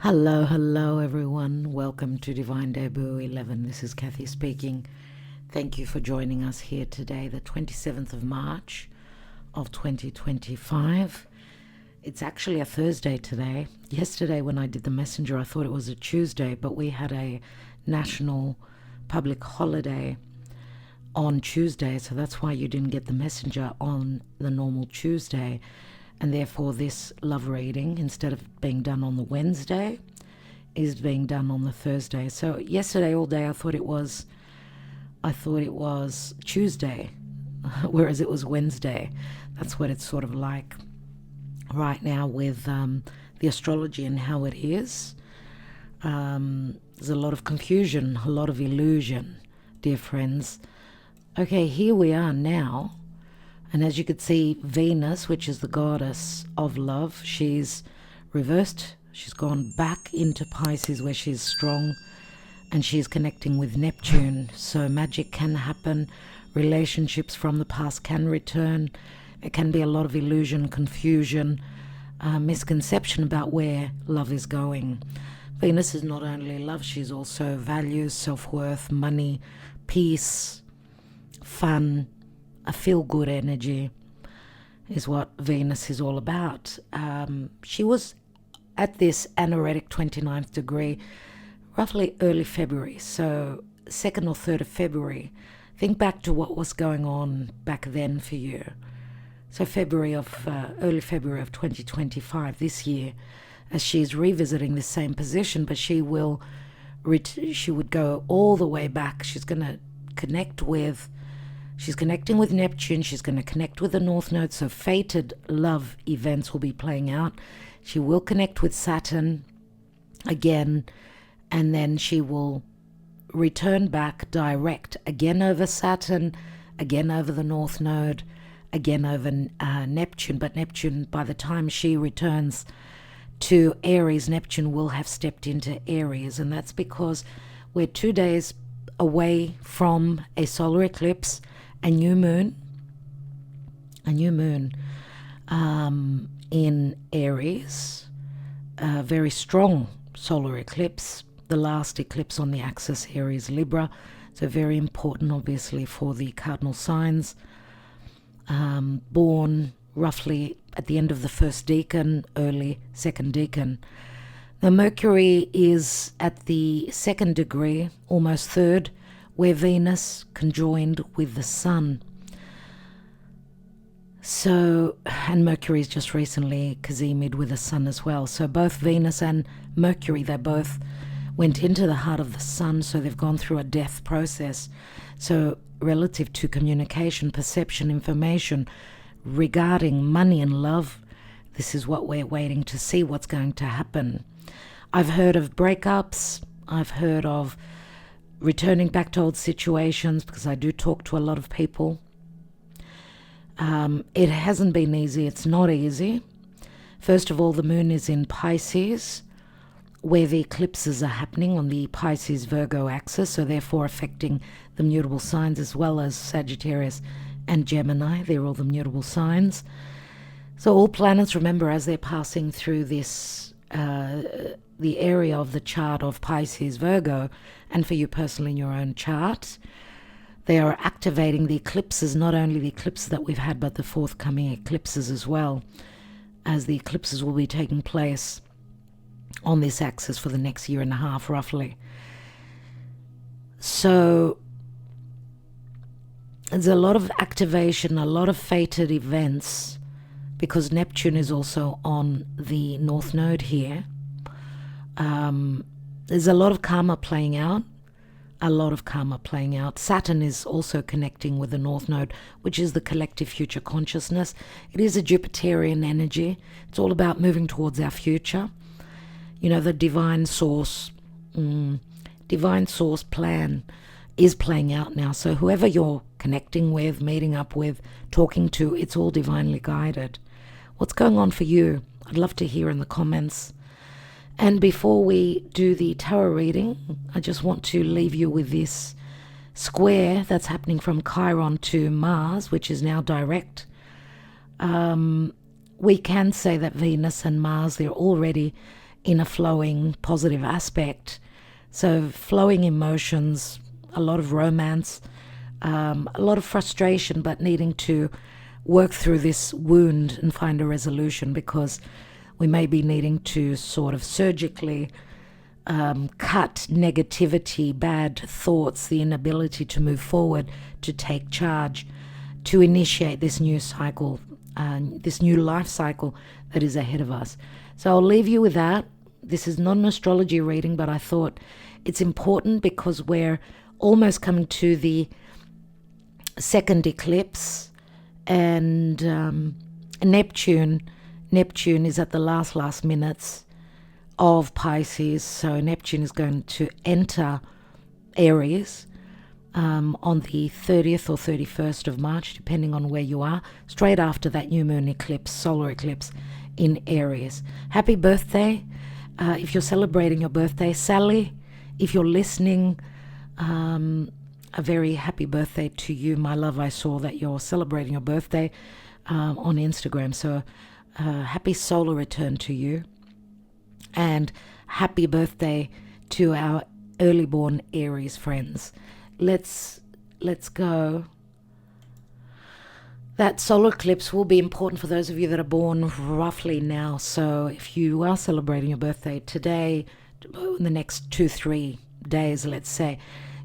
Hello everyone. Welcome to Divine Debut 11. This is Kathy speaking. Thank you for joining us here today, the 27th of March of 2025. It's actually a Thursday today. Yesterday when I did the messenger, I thought it was a Tuesday, but we had a national public holiday on Tuesday, so that's why you didn't get the messenger on the normal Tuesday. And therefore this love reading, instead of being done on the Wednesday, is being done on the Thursday. So yesterday all day I thought it was Tuesday, whereas it was Wednesday. That's what it's sort of like right now with the astrology and how it is. There's a lot of confusion, a lot of illusion, dear friends. Okay, here we are now. And as you could see, Venus, which is the goddess of love, she's reversed. She's gone back into Pisces where she's strong, and she's connecting with Neptune. So magic can happen. Relationships from the past can return. It can be a lot of illusion, confusion, misconception about where love is going. Venus is not only love, she's also values, self-worth, money, peace, fun. A feel-good energy is what Venus is all about. She was at this anaretic 29th degree roughly early February, so 2nd or 3rd of February. Think back to what was going on back then for you. So early February of 2025, this year, as she's revisiting the same position, but she would go all the way back. She's going to She's connecting with Neptune. She's going to connect with the North Node. So fated love events will be playing out. She will connect with Saturn again. And then she will return back direct. Again over Saturn. Again over the North Node. Again over Neptune. But Neptune, by the time she returns to Aries, Neptune will have stepped into Aries. And that's because we're 2 days away from a solar eclipse. A new moon in Aries, a very strong solar eclipse, the last eclipse on the axis Aries Libra, so very important obviously for the cardinal signs, born roughly at the end of the first decan, early second decan. The Mercury is at the 2nd degree, almost 3rd, where Venus conjoined with the Sun. So, and Mercury's just recently kazemied with the Sun as well. So both Venus and Mercury, they both went into the heart of the Sun, so they've gone through a death process. So relative to communication, perception, information regarding money and love, this is what we're waiting to see what's going to happen. I've heard of breakups. I've heard of returning back to old situations, because I do talk to a lot of people. It hasn't been easy. It's not easy. First of all, the moon is in Pisces, where the eclipses are happening on the Pisces Virgo axis, so therefore affecting the mutable signs as well as Sagittarius and Gemini. They're all the mutable signs. So all planets, remember, as they're passing through this the area of the chart of Pisces Virgo, and for you personally in your own chart, they are activating the eclipses, not only the eclipses that we've had, but the forthcoming eclipses as well, as the eclipses will be taking place on this axis for the next year and a half roughly. So there's a lot of activation, a lot of fated events, because Neptune is also on the North Node here. There's a lot of karma playing out. Saturn is also connecting with the North Node, which is the collective future consciousness. It is a Jupiterian energy. It's all about moving towards our future. You know, the divine source plan is playing out now. So whoever you're connecting with, meeting up with, talking to, it's all divinely guided. What's going on for you? I'd love to hear in the comments. And before we do the tarot reading, I just want to leave you with this square that's happening from Chiron to Mars, which is now direct. We can say that Venus and Mars, they're already in a flowing positive aspect. So flowing emotions, a lot of romance, a lot of frustration, but needing to work through this wound and find a resolution, because we may be needing to sort of surgically cut negativity, bad thoughts, the inability to move forward, to take charge, to initiate this new cycle, this new life cycle that is ahead of us. So I'll leave you with that. This is not an astrology reading, but I thought it's important because we're almost coming to the second eclipse, and Neptune is at the last minutes of Pisces. So Neptune is going to enter Aries on the 30th or 31st of March, depending on where you are, straight after that new moon eclipse, solar eclipse in Aries. Happy birthday if you're celebrating your birthday. Sally, if you're listening, a very happy birthday to you, my love. I saw that you're celebrating your birthday on Instagram. So happy solar return to you. And happy birthday to our early born Aries friends. Let's go. That solar eclipse will be important for those of you that are born roughly now. So if you are celebrating your birthday today, in the next 2-3 days, let's say,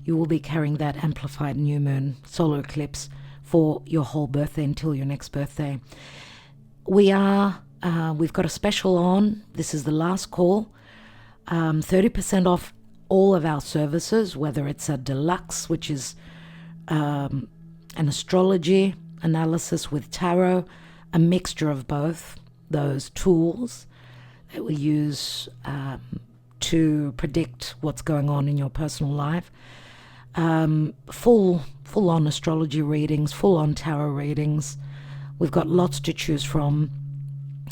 you will be carrying that amplified new moon solar eclipse for your whole birthday until your next birthday. We've got a special on. This is the last call. 30% off all of our services, whether it's a deluxe, which is an astrology analysis with tarot, a mixture of both those tools that we use to predict what's going on in your personal life. Full-on astrology readings, full-on tarot readings. We've got lots to choose from.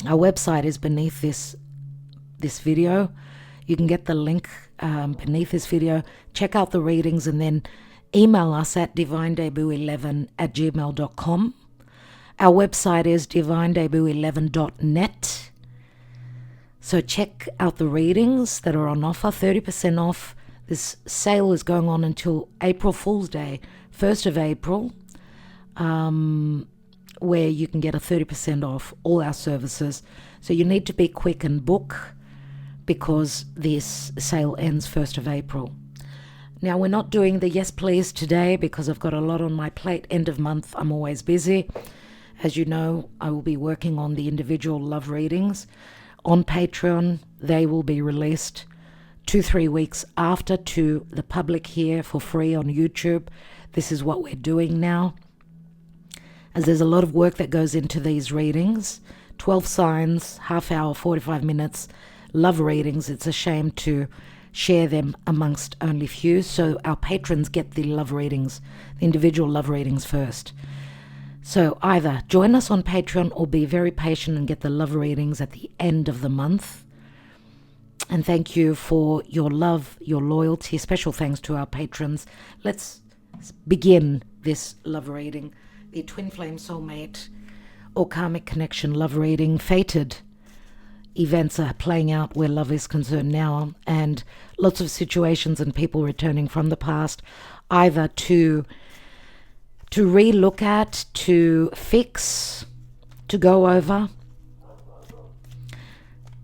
Our website is beneath this video. You can get the link beneath this video. Check out the readings and then email us at divinedebut11@gmail.com. Our website is divinedebut11.net. So check out the readings that are on offer, 30% off. This sale is going on until April Fool's Day, 1st of April, where you can get a 30% off all our services. So you need to be quick and book, because this sale ends 1st of April. Now, we're not doing the Yes Please today because I've got a lot on my plate. End of month, I'm always busy. As you know, I will be working on the individual love readings. On Patreon, they will be released 2-3 weeks after to the public here for free on YouTube. This is what we're doing now, as there's a lot of work that goes into these readings. 12 signs, half hour, 45 minutes, love readings. It's a shame to share them amongst only few. So our patrons get the love readings, the individual love readings first. So either join us on Patreon or be very patient and get the love readings at the end of the month. And thank you for your love, your loyalty. Special thanks to our patrons. Let's begin this love reading. The Twin Flame Soulmate or Karmic Connection love reading. Fated events are playing out where love is concerned now, and lots of situations and people returning from the past, either to re-look at, to fix, to go over.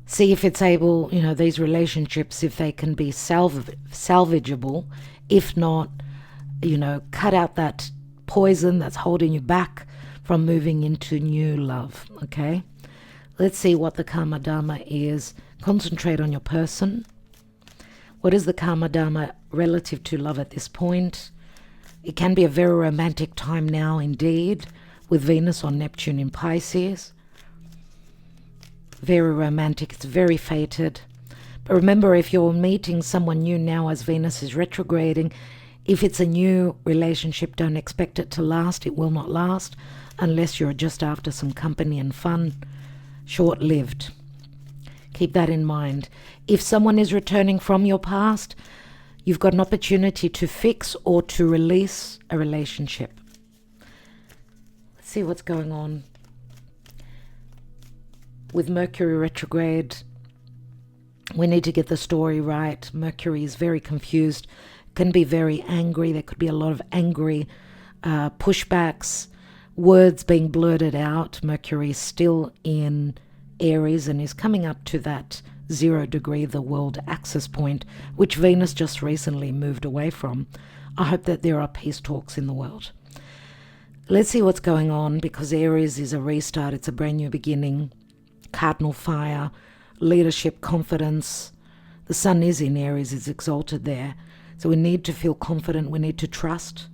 See if it's able, these relationships, if they can be salvageable. If not, cut out that poison that's holding you back from moving into new love, okay? Let's see what the Karma Dharma is. Concentrate on your person. What is the Karma Dharma relative to love at this point? It can be a very romantic time now indeed, with Venus on Neptune in Pisces. Very romantic, it's very fated. But remember, if you're meeting someone new now as Venus is retrograding, if it's a new relationship, don't expect it to last. It will not last unless you're just after some company and fun. Short-lived. Keep that in mind. If someone is returning from your past, you've got an opportunity to fix or to release a relationship. Let's see what's going on. With Mercury retrograde We need to get the story right. Mercury is very confused, can be very angry. There could be a lot of angry pushbacks, words being blurted out. Mercury is still in Aries and is coming up to that 0 degree, the world axis point, which Venus just recently moved away from. I hope that there are peace talks in the world. Let's see what's going on, because Aries is a restart. It's a brand new beginning. Cardinal fire, leadership, confidence. The sun is in Aries, it's exalted there. So we need to feel confident. We need to trust.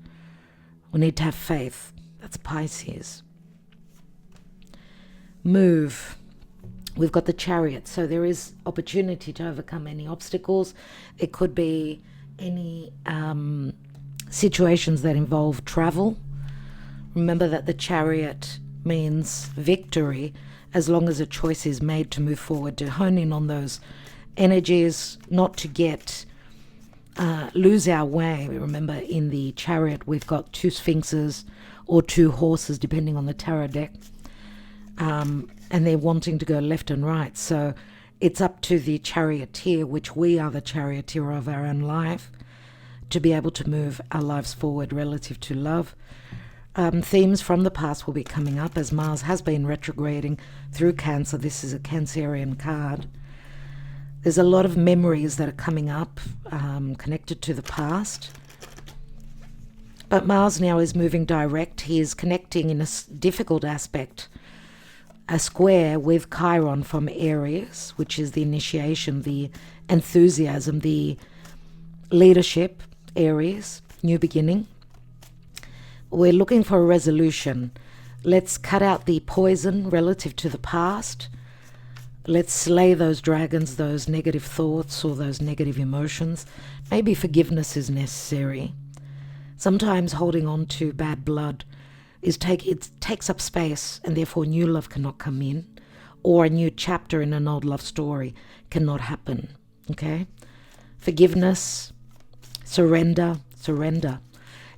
We need to have faith. That's Pisces. Move. We've got the Chariot, so there is opportunity to overcome any obstacles. It could be any situations that involve travel. Remember that the Chariot means victory as long as a choice is made to move forward, to hone in on those energies, not to get lose our way. Remember, in the Chariot we've got 2 sphinxes or 2 horses, depending on the tarot deck. And they're wanting to go left and right. So it's up to the charioteer, which we are the charioteer of our own life, to be able to move our lives forward relative to love. Themes from the past will be coming up as Mars has been retrograding through Cancer. This is a Cancerian card. There's a lot of memories that are coming up connected to the past. But Mars now is moving direct. He is connecting in a difficult aspect, a square with Chiron from Aries, which is the initiation, the enthusiasm, the leadership, Aries, new beginning. We're looking for a resolution. Let's cut out the poison relative to the past. Let's slay those dragons, those negative thoughts or those negative emotions. Maybe forgiveness is necessary. Sometimes holding on to bad blood it takes up space, and therefore new love cannot come in, or a new chapter in an old love story cannot happen. Okay? Forgiveness, surrender.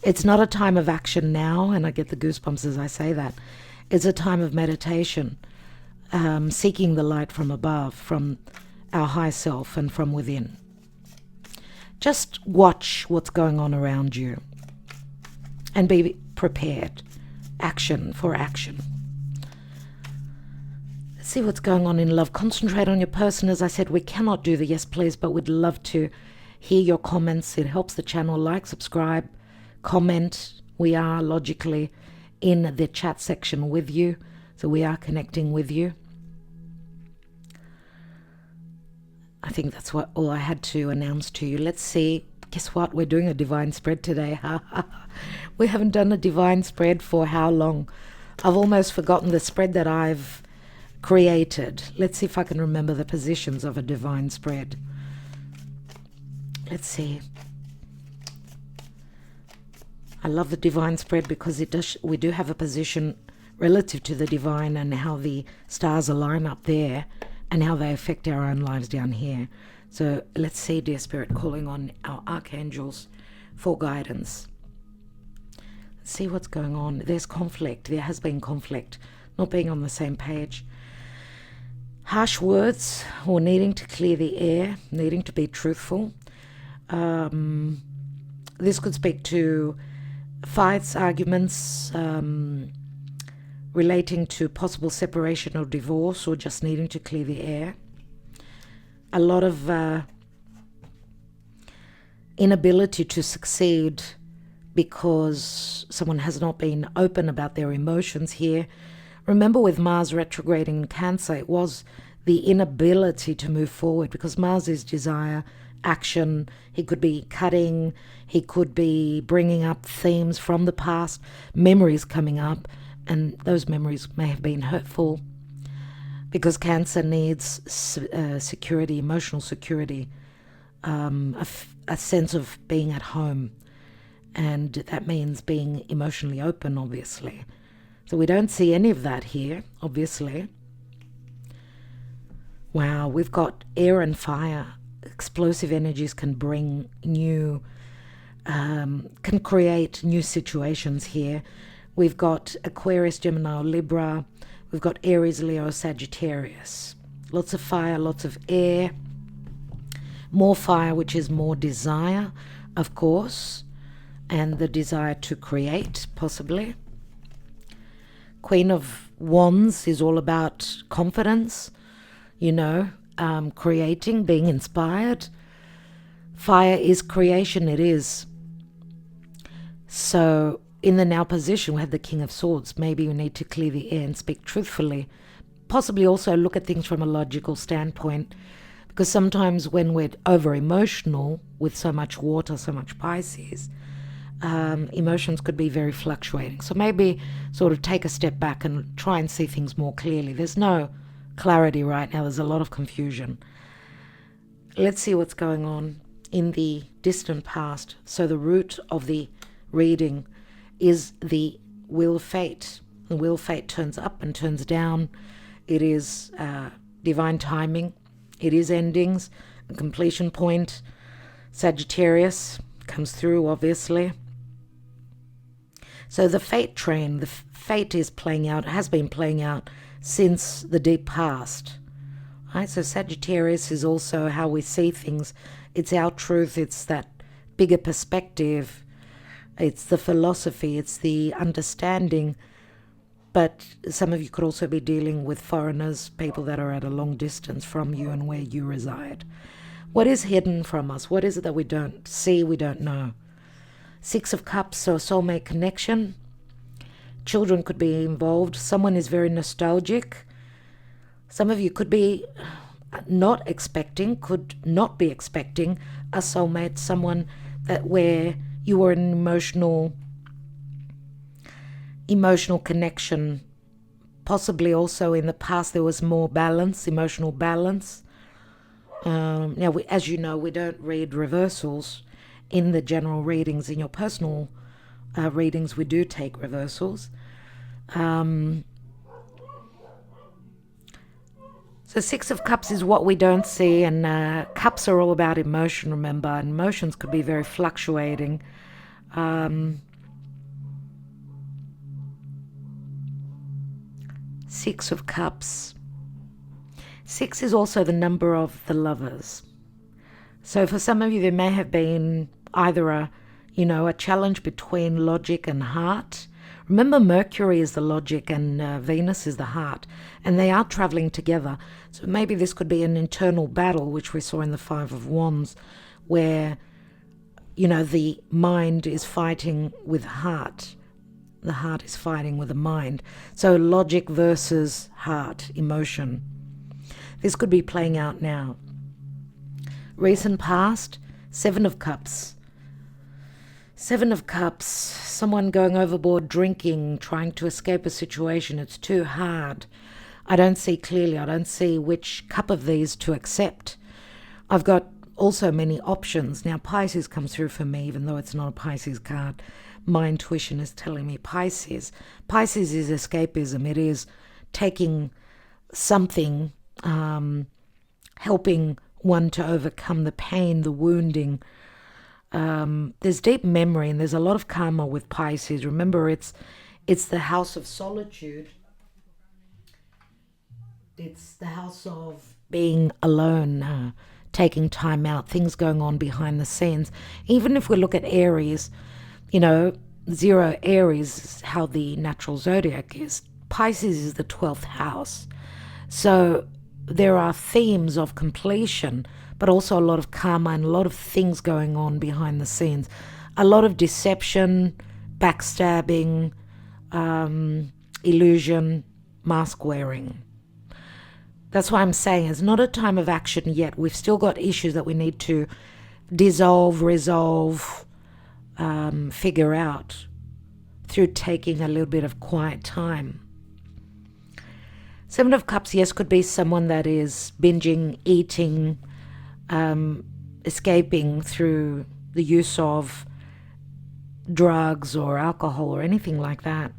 It's not a time of action now, and I get the goosebumps as I say that. It's a time of meditation, seeking the light from above, from our high self and from within. Just watch what's going on around you and be prepared. Action for action. Let's see what's going on in love. Concentrate on your person. As I said, we cannot do the yes please, but we'd love to hear your comments. It helps the channel. Like, subscribe, comment. We are logically in the chat section with you, so we are connecting with you. I think that's all I had to announce to you. Let's see. Guess what? We're doing a divine spread today. We haven't done a divine spread for how long? I've almost forgotten the spread that I've created. Let's see if I can remember the positions of a divine spread. Let's see. I love the divine spread because we do have a position relative to the divine and how the stars align up there and how they affect our own lives down here. So let's see, dear Spirit, calling on our archangels for guidance. Let's see what's going on. There's conflict. There has been conflict. Not being on the same page. Harsh words or needing to clear the air, needing to be truthful. This could speak to fights, arguments, relating to possible separation or divorce, or just needing to clear the air. A lot of inability to succeed because someone has not been open about their emotions here. Remember, with Mars retrograding in Cancer, it was the inability to move forward, because Mars is desire, action. He could be cutting, he could be bringing up themes from the past, memories coming up, and those memories may have been hurtful, because Cancer needs security, emotional security, a sense of being at home, and that means being emotionally open, obviously. So we don't see any of that here, obviously. Wow, we've got air and fire. Explosive energies can bring new, can create new situations here. We've got Aquarius, Gemini, Libra. We've got Aries, Leo, Sagittarius. Lots of fire, lots of air. More fire, which is more desire, of course, and the desire to create, possibly. Queen of Wands is all about confidence, creating, being inspired. Fire is creation, it is. So in the now position, we have the King of Swords. Maybe we need to clear the air and speak truthfully. Possibly also look at things from a logical standpoint, because sometimes when we're over emotional with so much water, so much Pisces, emotions could be very fluctuating. So maybe sort of take a step back and try and see things more clearly. There's no clarity right now. There's a lot of confusion. Let's see what's going on in the distant past. So the root of the reading is the Wheel of Fate. The Wheel of Fate turns up and turns down. It is divine timing. It is endings, a completion point. Sagittarius comes through, obviously. So the fate train, the fate is playing out, has been playing out since the deep past. Right? So Sagittarius is also how we see things. It's our truth. It's that bigger perspective. It's the philosophy. It's the understanding. But some of you could also be dealing with foreigners, people that are at a long distance from you and where you reside. What is hidden from us? What is it that we don't see, we don't know? Six of Cups, so a soulmate connection. Children could be involved. Someone is very nostalgic. Some of you could be could not be expecting a soulmate, someone that where you were in emotional connection. Possibly also in the past there was more balance, emotional balance. Now, as you know, we don't read reversals in the general readings. In your personal readings, we do take reversals. So Six of Cups is what we don't see, and cups are all about emotion, remember. And emotions could be very fluctuating. Six of Cups. 6 is also the number of the lovers. So for some of you, there may have been either a challenge between logic and heart. Remember, Mercury is the logic and Venus is the heart, and they are traveling together. So maybe this could be an internal battle, which we saw in the Five of Wands, where, the mind is fighting with heart. The heart is fighting with the mind. So logic versus heart, emotion. This could be playing out now. Recent past, Seven of Cups. Seven of Cups, someone going overboard, drinking, trying to escape a situation. It's too hard. I don't see clearly. I don't see which cup of these to accept. I've got also many options. Now, Pisces comes through for me, even though it's not a Pisces card. My intuition is telling me Pisces. Pisces is escapism. It is taking something, helping one to overcome the pain, the wounding. There's deep memory and there's a lot of karma with Pisces. Remember, it's the house of solitude. It's the house of being alone, taking time out, things going on behind the scenes. Even if we look at Aries, zero Aries is how the natural zodiac is. Pisces is the 12th house. So there are themes of completion, but also a lot of karma and a lot of things going on behind the scenes. A lot of deception, backstabbing, illusion, mask wearing. That's why I'm saying it's not a time of action yet. We've still got issues that we need to dissolve, resolve, figure out through taking a little bit of quiet time. Seven of Cups, yes, could be someone that is binging, eating, escaping through the use of drugs or alcohol or anything like that,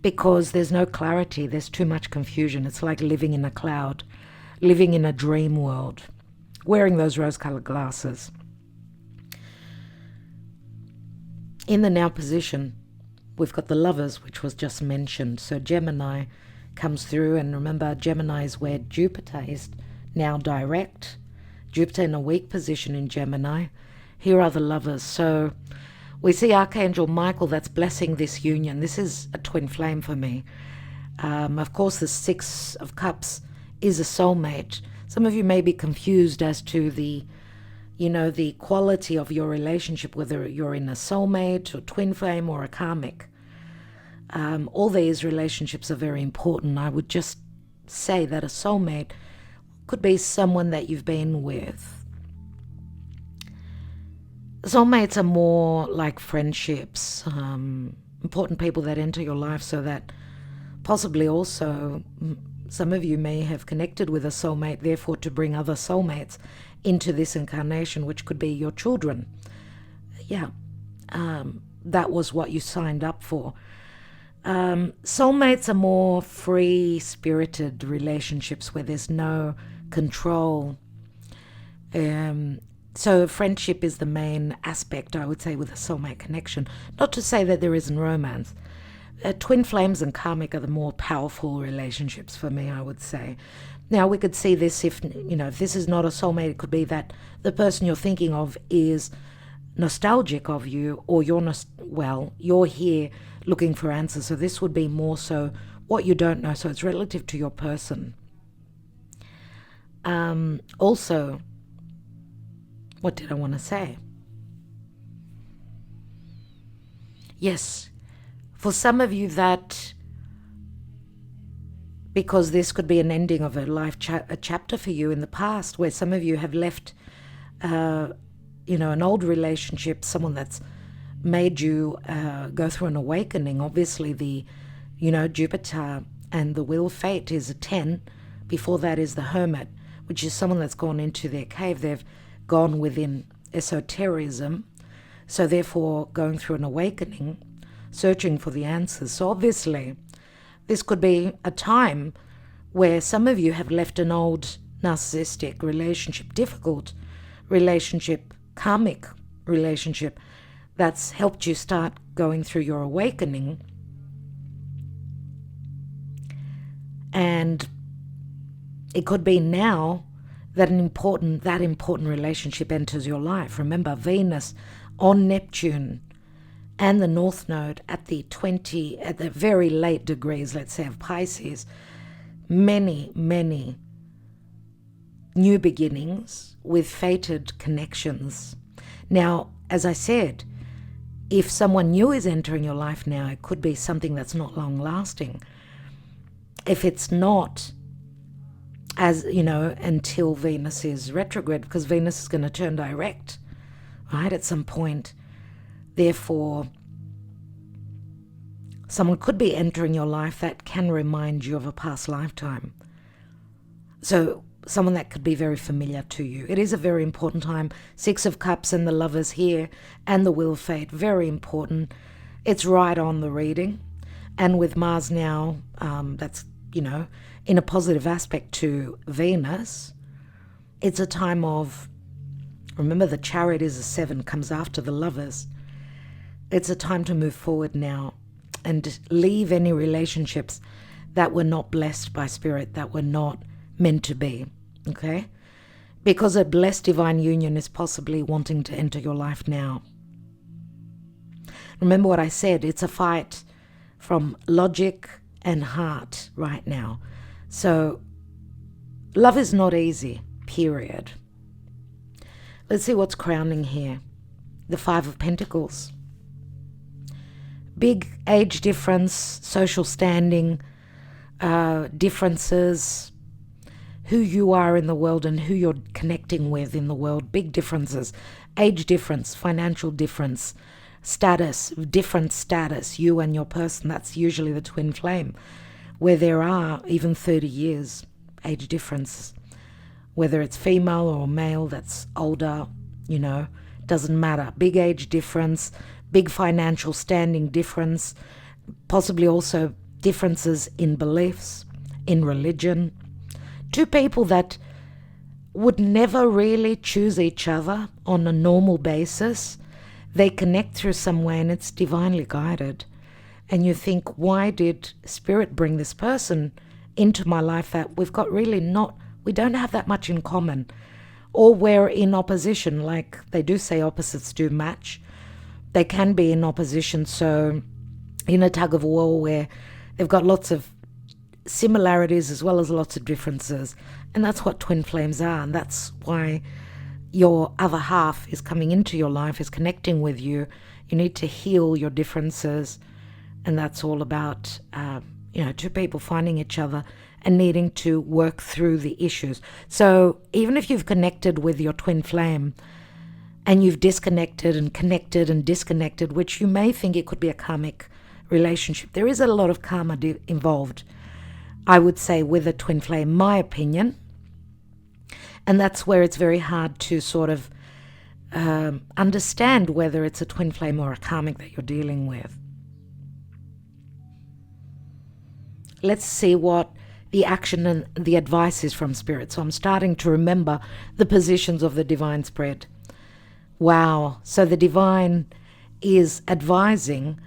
because there's no clarity, there's too much confusion. It's like living in a cloud, living in a dream world, wearing those rose-colored glasses. In the now position, we've got the Lovers, which was just mentioned. So Gemini comes through, and remember, Gemini is where Jupiter is now direct. Jupiter in a weak position in Gemini. Here are the Lovers. So we see Archangel Michael that's blessing this union. This is a twin flame for me. Of course, the Six of Cups is a soulmate. Some of you may be confused as to the quality of your relationship, whether you're in a soulmate or twin flame or a karmic. All these relationships are very important. I would just say that a soulmate could be someone that you've been with. Soulmates are more like friendships, important people that enter your life, so that possibly also some of you may have connected with a soulmate, therefore to bring other soulmates into this incarnation, which could be your children. That was what you signed up for. Soulmates are more free-spirited relationships where there's no control. So friendship is the main aspect, I would say, with a soulmate connection. Not to say that there isn't romance. Twin flames and karmic are the more powerful relationships for me, I would say. Now, we could see this if this is not a soulmate, it could be that the person you're thinking of is nostalgic of you, or you're here looking for answers. So this would be more so what you don't know. So it's relative to your person. Also, what did I want to say? Yes, for some of you that, because this could be an ending of a life a chapter for you in the past, where some of you have left an old relationship, someone that's made you go through an awakening. Obviously the Jupiter and the wheel of fate is a 10. Before that is the Hermit, which is someone that's gone into their cave. They've gone within esotericism, so therefore going through an awakening, searching for the answers. So obviously this could be a time where some of you have left an old narcissistic relationship, difficult relationship, karmic relationship that's helped you start going through your awakening. And it could be now that that important relationship enters your life. Remember, Venus on Neptune and the North Node at the very late degrees, let's say, of Pisces. Many, many new beginnings with fated connections. Now, as I said, if someone new is entering your life now, it could be something that's not long lasting. If it's not, until Venus is retrograde, because Venus is going to turn direct, right, at some point. Therefore, someone could be entering your life that can remind you of a past lifetime. So someone that could be very familiar to you. It is a very important time. Six of Cups and the Lovers here and the Wheel of Fate, very important. It's right on the reading. And with Mars now, that's, in a positive aspect to Venus, it's a time of, remember the Chariot is a 7, comes after the Lovers. It's a time to move forward now and leave any relationships that were not blessed by Spirit, that were not meant to be, okay? Because a blessed divine union is possibly wanting to enter your life now. Remember what I said, it's a fight from logic and heart right now. So love is not easy, period. Let's see what's crowning here. The Five of Pentacles. Big age difference, social standing, differences, who you are in the world and who you're connecting with in the world, big differences, age difference, financial difference, status, different status, you and your person. That's usually the twin flame, where there are even 30 years age difference, whether it's female or male that's older, doesn't matter. Big age difference, big financial standing difference, possibly also differences in beliefs, in religion. Two people that would never really choose each other on a normal basis. They connect through some way and it's divinely guided. And you think, why did Spirit bring this person into my life that we've got we don't have that much in common? or we're in opposition. Like they do say opposites do match. They can be in opposition, so in a tug of war where they've got lots of similarities as well as lots of differences. And that's what twin flames are, and that's why your other half is coming into your life, is connecting with you. You need to heal your differences, and that's all about two people finding each other and needing to work through the issues. So even if you've connected with your twin flame and you've disconnected and connected and disconnected, which you may think it could be a karmic relationship, there is a lot of karma involved, I would say, with a twin flame, my opinion. And that's where it's very hard to sort of understand whether it's a twin flame or a karmic that you're dealing with. Let's see what the action and the advice is from Spirit. So I'm starting to remember the positions of the divine spread. Wow. So the divine is advising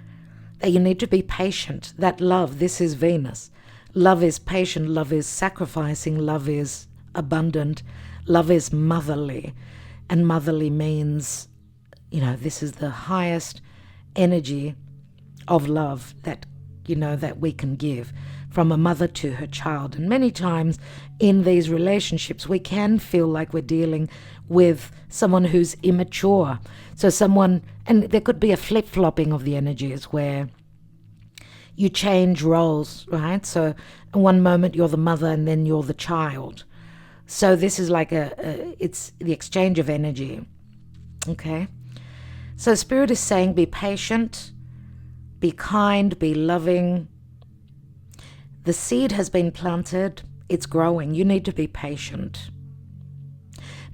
that you need to be patient. That love, this is Venus. Love is patient. Love is sacrificing. Love is abundant. Love is motherly. And motherly means, this is the highest energy of love that, that we can give from a mother to her child. And many times in these relationships, we can feel like we're dealing with someone who's immature. So someone, and there could be a flip-flopping of the energies where you change roles, right? So in one moment you're the mother and then you're the child. So this is like it's the exchange of energy, okay? So Spirit is saying be patient, be kind, be loving. The seed has been planted, it's growing. You need to be patient.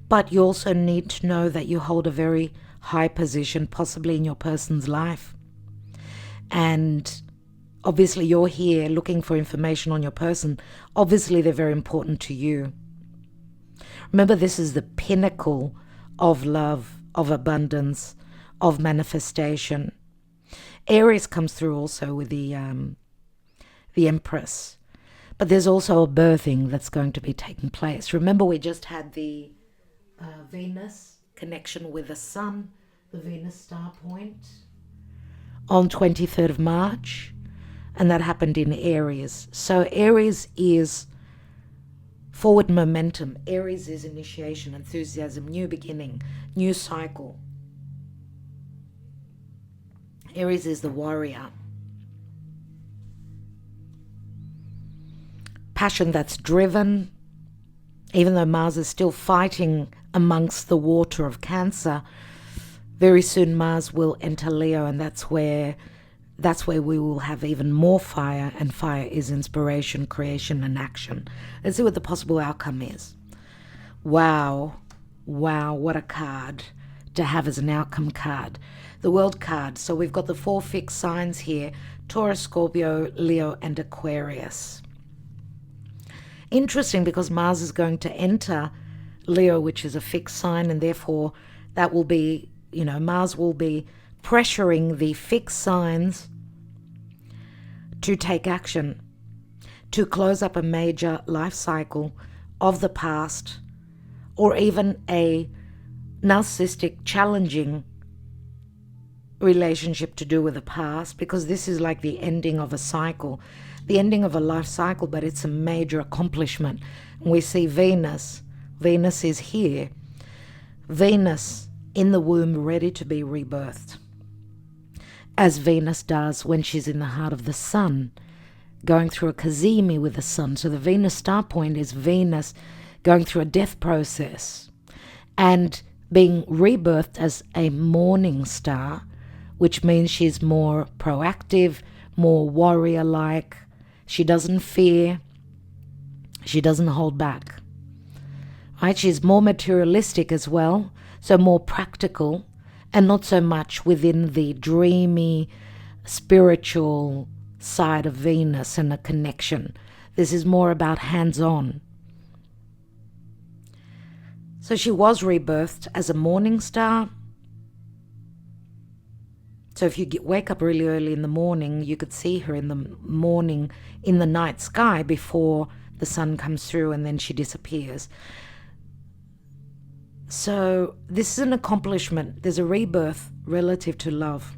But you also need to know that you hold a very high position, possibly in your person's life. And obviously you're here looking for information on your person. Obviously they're very important to you. Remember, this is the pinnacle of love, of abundance, of manifestation. Aries comes through also with the Empress. But there's also a birthing that's going to be taking place. Remember, we just had the Venus connection with the Sun, the Venus star point, on 23rd of March. And that happened in Aries. So Aries is forward momentum. Aries is initiation, enthusiasm, new beginning, new cycle. Aries is the warrior. Passion that's driven. Even though Mars is still fighting amongst the water of Cancer, very soon Mars will enter Leo, and that's where we will have even more fire, and fire is inspiration, creation, and action. Let's see what the possible outcome is. Wow, what a card to have as an outcome card. The World card. So we've got the 4 fixed signs here: Taurus, Scorpio, Leo, and Aquarius. Interesting, because Mars is going to enter Leo, which is a fixed sign, and therefore that will be, Mars will be pressuring the fixed signs to take action, to close up a major life cycle of the past, or even a narcissistic, challenging relationship to do with the past, because this is like the ending of a cycle, the ending of a life cycle, but it's a major accomplishment. We see Venus is here. Venus in the womb, ready to be rebirthed, as Venus does when she's in the heart of the sun, going through a cazimi with the sun. So the Venus star point is Venus going through a death process and being rebirthed as a morning star, which means she's more proactive, more warrior-like. She doesn't fear. She doesn't hold back. Right? She's more materialistic as well, so more practical, and not so much within the dreamy, spiritual side of Venus and a connection. This is more about hands-on. So she was rebirthed as a morning star. So if you wake up really early in the morning, you could see her in the morning, in the night sky before the sun comes through and then she disappears. So this is an accomplishment. There's a rebirth relative to love.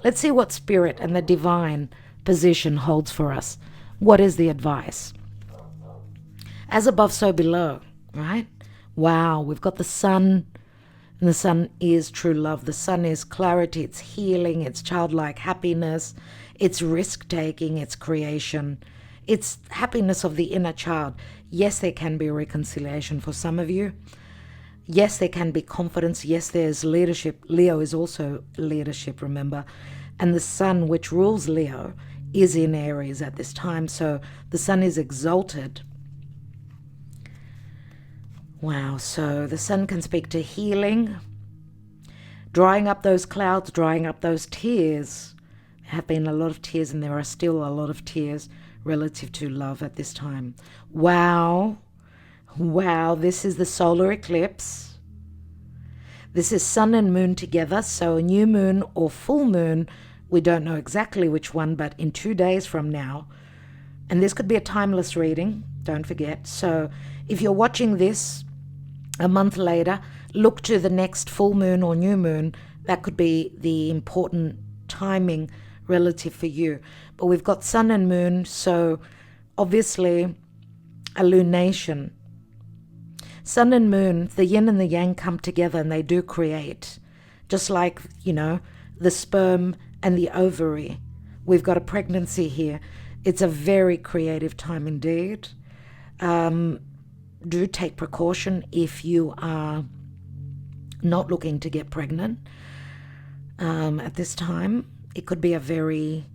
Let's see what spirit and the divine position holds for us. What is the advice? As above, so below, right? Wow, we've got the sun, and the sun is true love. The sun is clarity, it's healing, it's childlike happiness, it's risk-taking, it's creation, it's happiness of the inner child. Yes, there can be reconciliation for some of you. Yes, there can be confidence. Yes, there's leadership. Leo is also leadership, remember. And the sun, which rules Leo, is in Aries at this time. So the sun is exalted. Wow, so the sun can speak to healing, drying up those clouds, drying up those tears. There have been a lot of tears, and there are still a lot of tears relative to love at this time. Wow. Wow, this is the solar eclipse. This is sun and moon together, so a new moon or full moon, we don't know exactly which one, but in 2 days from now. And this could be a timeless reading, don't forget. So if you're watching this a month later, look to the next full moon or new moon. That could be the important timing relative for you. But we've got sun and moon, so obviously a lunation. Sun and moon, the yin and the yang come together and they do create. Just like, the sperm and the ovary. We've got a pregnancy here. It's a very creative time indeed. Do take precaution if you are not looking to get pregnant at this time. It could be a very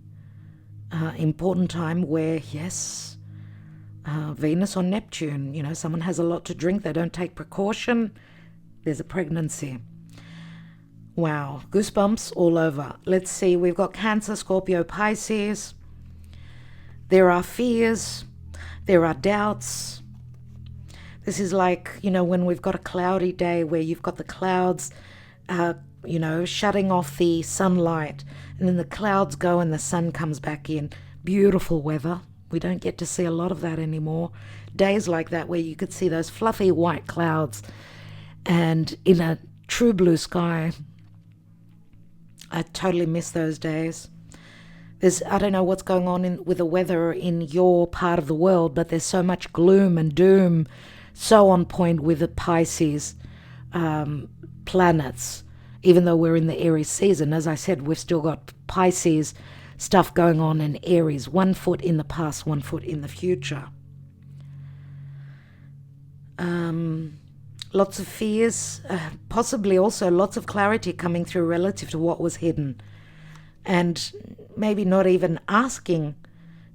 important time where, yes, Venus or Neptune, someone has a lot to drink, they don't take precaution, there's a pregnancy. Wow, goosebumps all over. Let's see, we've got Cancer, Scorpio, Pisces. There are fears, there are doubts. This is like, when we've got a cloudy day where you've got the clouds, shutting off the sunlight, and then the clouds go and the sun comes back in. Beautiful weather. We don't get to see a lot of that anymore. Days like that where you could see those fluffy white clouds and in a true blue sky. I totally miss those days. I don't know what's going on with the weather in your part of the world, but there's so much gloom and doom, so on point with the Pisces planets. Even though we're in the Aries season, as I said, we've still got Pisces stuff going on in Aries. 1 foot in the past, 1 foot in the future. Lots of fears, possibly also lots of clarity coming through relative to what was hidden. And maybe not even asking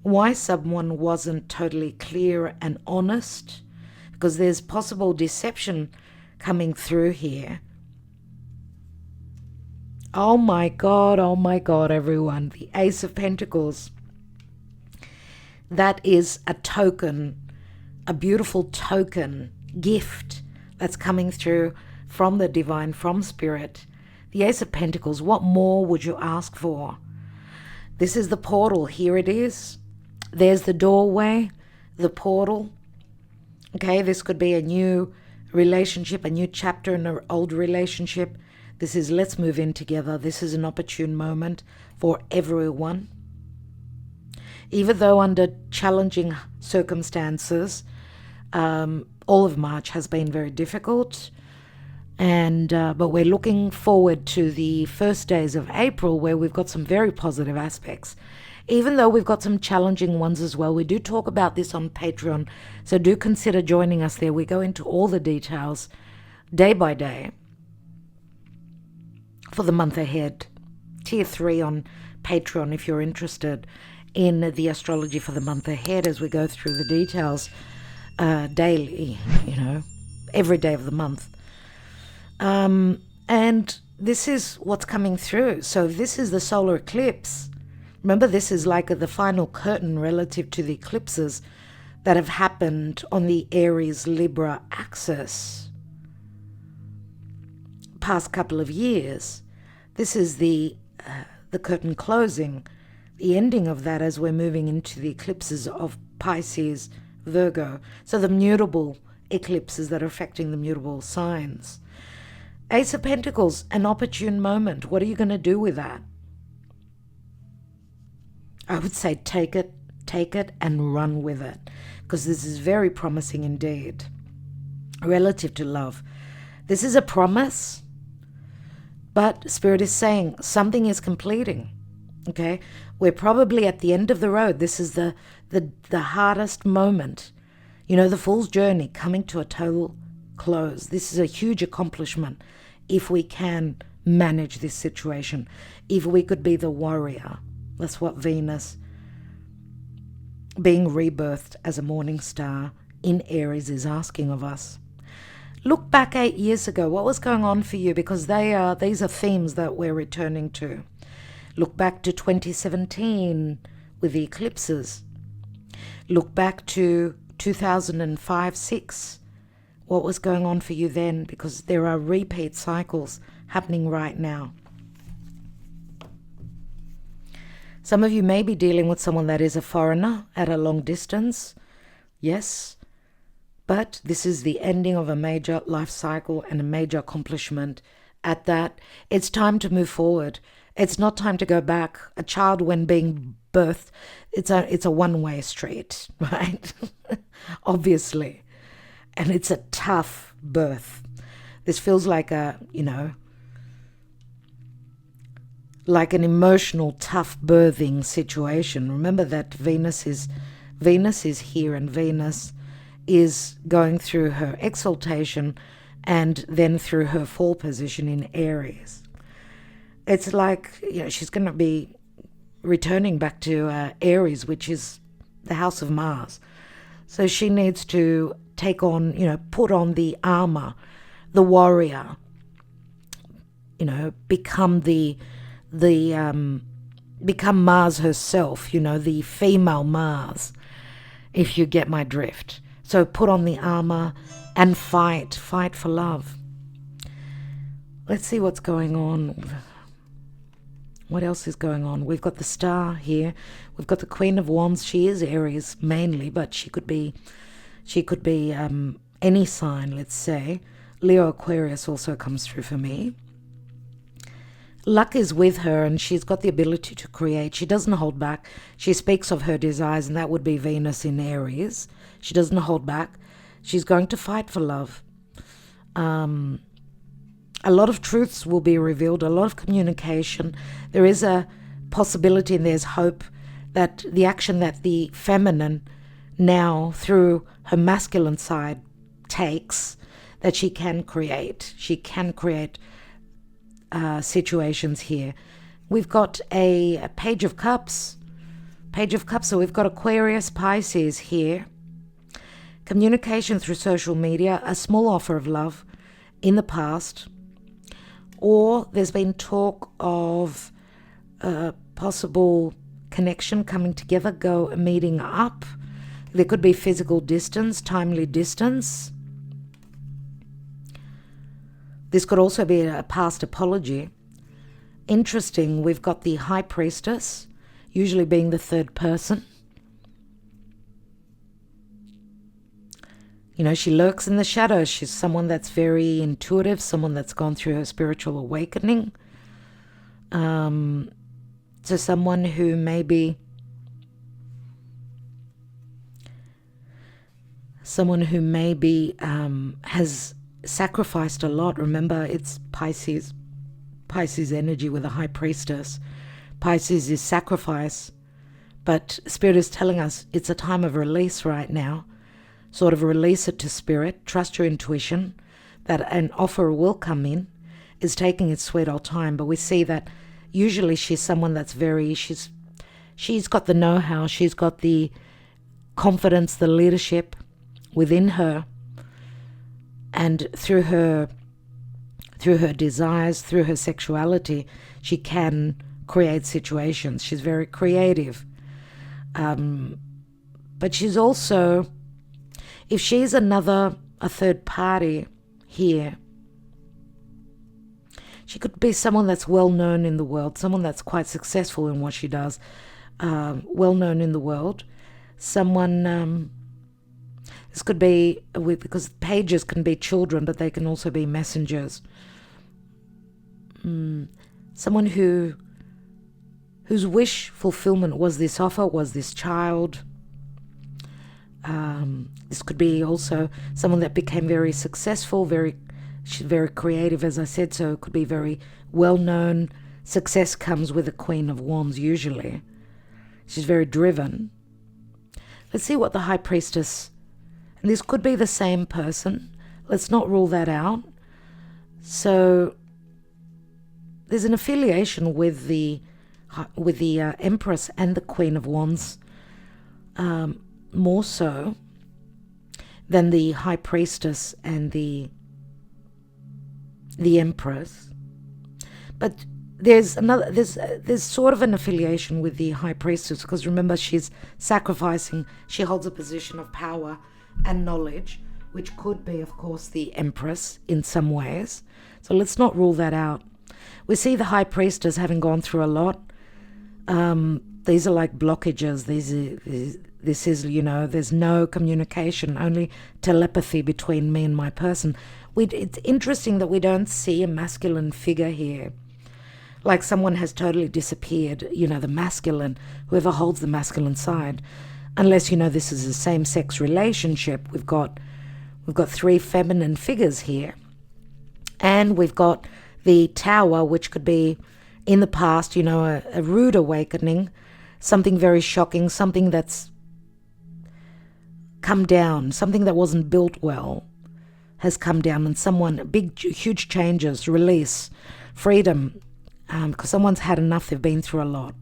why someone wasn't totally clear and honest, because there's possible deception coming through here. Oh my God, everyone. The Ace of Pentacles. That is a token, a beautiful token, gift that's coming through from the divine, from spirit. The Ace of Pentacles, what more would you ask for? This is the portal. Here it is. There's the doorway, the portal. Okay, this could be a new relationship, a new chapter in an old relationship. This is let's move in together. This is an opportune moment for everyone. Even though under challenging circumstances, all of March has been very difficult. But we're looking forward to the first days of April where we've got some very positive aspects. Even though we've got some challenging ones as well. We do talk about this on Patreon, so do consider joining us there. We go into all the details day by day for the month ahead. Tier 3 on Patreon if you're interested in the astrology for the month ahead as we go through the details daily, every day of the month. And this is what's coming through. So this is the solar eclipse. Remember, this is like the final curtain relative to the eclipses that have happened on the Aries Libra axis past couple of years. This is the curtain closing, the ending of that as we're moving into the eclipses of Pisces, Virgo. So the mutable eclipses that are affecting the mutable signs. Ace of Pentacles, an opportune moment. What are you going to do with that? I would say take it and run with it, because this is very promising indeed. Relative to love, this is a promise, but Spirit is saying something is completing. Okay, we're probably at the end of the road. This is the hardest moment. You know, the Fool's Journey coming to a total close. This is a huge accomplishment if we can manage this situation. If we could be the warrior. That's what Venus, being rebirthed as a morning star in Aries, is asking of us. Look back 8 years ago. What was going on for you? Because these are themes that we're returning to. Look back to 2017 with the eclipses. Look back to 2005-06. What was going on for you then? Because there are repeat cycles happening right now. Some of you may be dealing with someone that is a foreigner at a long distance. Yes. But this is the ending of a major life cycle and a major accomplishment. At that, it's time to move forward. It's not time to go back. A child, when being birthed, it's a one-way street, right? Obviously. And it's a tough birth. This feels like like an emotional, tough birthing situation. Remember that Venus is here, and Venus is going through her exaltation and then through her fall position in Aries. It's like, she's going to be returning back to Aries, which is the house of Mars. So she needs to take on, put on the armor, the warrior, become become Mars herself, the female Mars, if you get my drift. So put on the armor and fight for love. Let's see what's going on. What else is going on? We've got the Star here. We've got the Queen of Wands. She is Aries mainly, but she could be any sign, let's say. Leo, Aquarius also comes through for me. Luck is with her, and she's got the ability to create. She doesn't hold back. She speaks of her desires, and that would be Venus in Aries. She doesn't hold back. She's going to fight for love. A lot of truths will be revealed, a lot of communication. There is a possibility, and there's hope, that the action that the feminine now, through her masculine side, takes, that she can create. She can create situations here. We've got a Page of Cups. So we've got Aquarius, Pisces here. Communication through social media, a small offer of love in the past, or there's been talk of a possible connection coming together, meeting up. There could be physical distance, timely distance. This could also be a past apology. Interesting, we've got the High Priestess, usually being the third person. She lurks in the shadows. She's someone that's very intuitive, someone that's gone through her spiritual awakening. So someone who maybe has sacrificed a lot. Remember, it's Pisces energy with a High Priestess. Pisces is sacrifice, but Spirit is telling us it's a time of release right now. Sort of release it to Spirit, trust your intuition, that an offer will come in. It's taking its sweet old time, but we see that usually she's someone that's she's got the know-how, she's got the confidence, the leadership within her, and through her desires, through her sexuality, she can create situations. She's very creative. But she's also, if she's a third party here, she could be someone that's well known in the world, someone that's quite successful in what she does, well known in the world, someone This could be, because pages can be children, but they can also be messengers. Someone whose wish fulfillment was this offer, was this child. This could be also someone that became very successful, she's very creative, as I said, so it could be very well-known. Success comes with the Queen of Wands usually. She's very driven. Let's see what the High Priestess, and this could be the same person. Let's not rule that out. So there's an affiliation with the Empress and the Queen of Wands, more so than the High Priestess and the Empress. But there's sort of an affiliation with the High Priestess, because remember, she's sacrificing. She holds a position of power and knowledge, which could be, of course, the Empress in some ways. So let's not rule that out. We see the High Priestess having gone through a lot. These are like blockages. This is, there's no communication, only telepathy between me and my person. It's interesting that we don't see a masculine figure here. Like someone has totally disappeared, the masculine, whoever holds the masculine side. Unless, this is a same-sex relationship. We've got three feminine figures here. And we've got the Tower, which could be in the past, a rude awakening, something very shocking, something that's come down, something that wasn't built well has come down, and huge changes, release, freedom, because someone's had enough, they've been through a lot.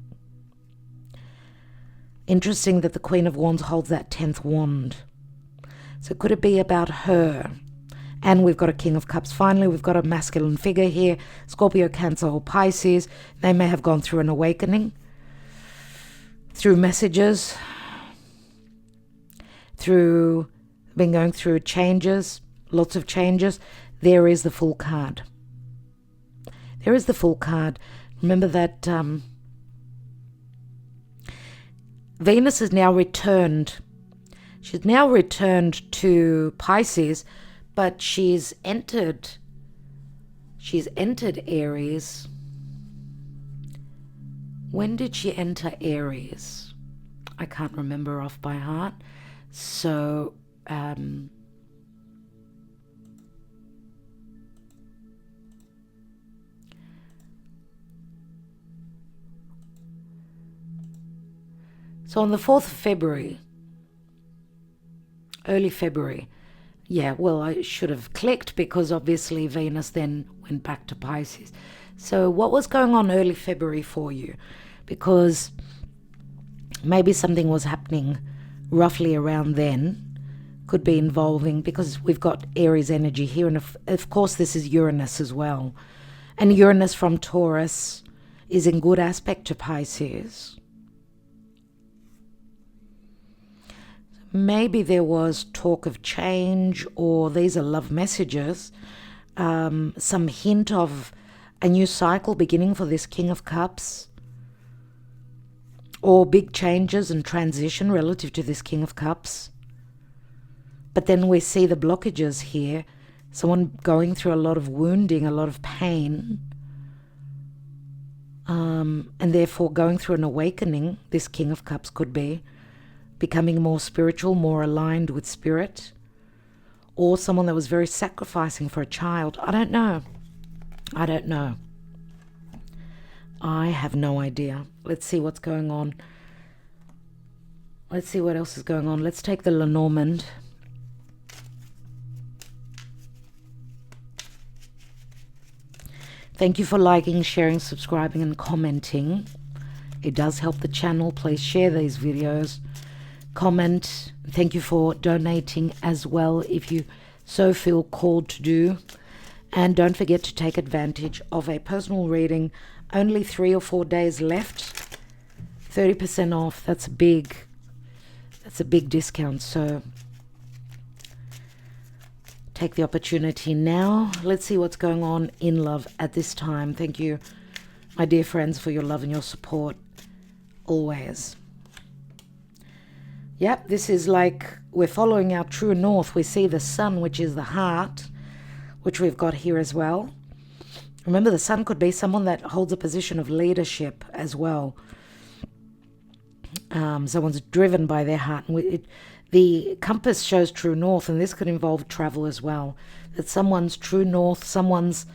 Interesting that the Queen of Wands holds that 10th wand. So could it be about her? And we've got a King of Cups. Finally, we've got a masculine figure here. Scorpio, Cancer, or Pisces. They may have gone through an awakening, through messages, been going through changes, lots of changes. There is the Fool card. There is the Fool card. Remember that Venus has now returned. She's now returned to Pisces, but she's entered Aries. When did she enter Aries? I can't remember off by heart. So so on the 4th of February, early February. Yeah, well, I should have clicked, because obviously Venus then went back to Pisces. So what was going on early February for you? Because maybe something was happening roughly around then. Could be involving, because we've got Aries energy here, and of course this is Uranus as well. And Uranus from Taurus is in good aspect to Pisces. Maybe there was talk of change, or these are love messages, some hint of a new cycle beginning for this King of Cups, or big changes and transition relative to this King of Cups. But then we see the blockages here, someone going through a lot of wounding, a lot of pain, and therefore going through an awakening. This King of Cups could be becoming more spiritual, more aligned with spirit, or someone that was very sacrificing for a child. I don't know. I have no idea. Let's see what's going on. Let's see what else is going on. Let's take the Lenormand. Thank you for liking, sharing, subscribing, and commenting. It does help the channel. Please share these videos. Comment. Thank you for donating as well, if you so feel called to do. And don't forget to take advantage of a personal reading. Only 3 or 4 days left. 30% off. That's a big discount. So take the opportunity now. Let's see what's going on in love at this time. Thank you, my dear friends, for your love and your support always. Yep, this is like we're following our true north. We see the sun, which is the heart, which we've got here as well. Remember, the sun could be someone that holds a position of leadership as well. Someone's driven by their heart. And the compass shows true north, and this could involve travel as well. That someone's true north, someone's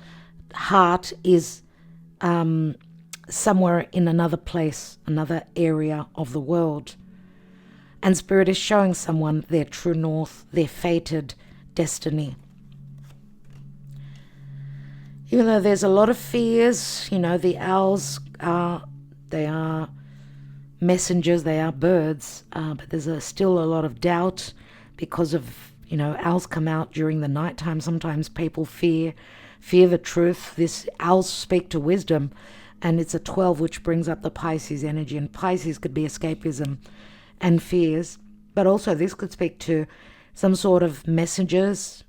heart is somewhere in another place, another area of the world. And Spirit is showing someone their true north, their fated destiny. Even though there's a lot of fears, the owls they are messengers, they are birds, but there's still a lot of doubt because of, owls come out during the nighttime. Sometimes people fear the truth. Owls speak to wisdom, and it's a 12, which brings up the Pisces energy, and Pisces could be escapism and fears, but also this could speak to some sort of messages,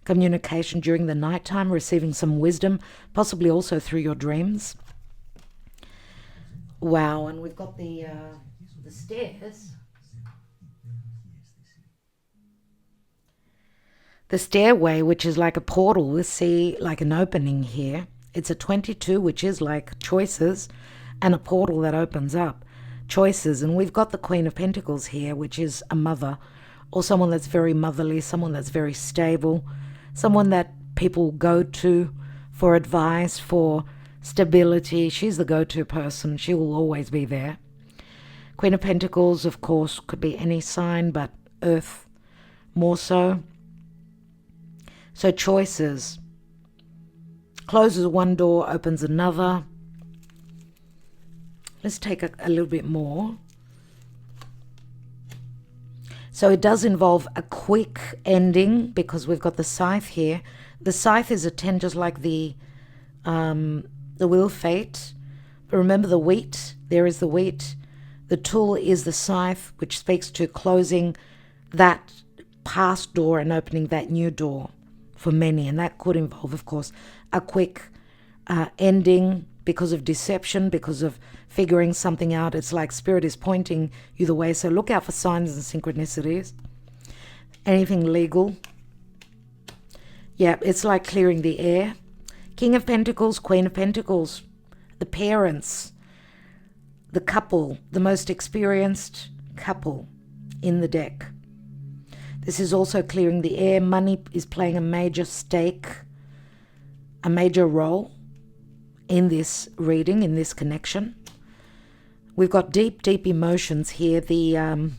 communication during the nighttime, receiving some wisdom, possibly also through your dreams. Wow, and we've got the stairs. The stairway, which is like a portal, we see like an opening here. It's a 22, which is like choices, and a portal that opens up. Choices, and we've got the Queen of Pentacles here, which is a mother, or someone that's very motherly, someone that's very stable, someone that people go to for advice, for stability. She's the go-to person. She will always be there. Queen of Pentacles, of course, could be any sign, but Earth more so. So choices. Closes one door, opens another. Let's take a little bit more. So it does involve a quick ending because we've got the scythe here. The scythe is a 10, just like the wheel of fate. But remember the wheat, there is the wheat. The tool is the scythe, which speaks to closing that past door and opening that new door for many. And that could involve, of course, a quick ending because of deception, because of figuring something out. It's like Spirit is pointing you the way. So look out for signs and synchronicities. Anything legal. Yeah, it's like clearing the air. King of Pentacles, Queen of Pentacles. The parents. The couple. The most experienced couple in the deck. This is also clearing the air. Money is playing a major stake, a major role in this reading, in this connection. We've got deep, deep emotions here. The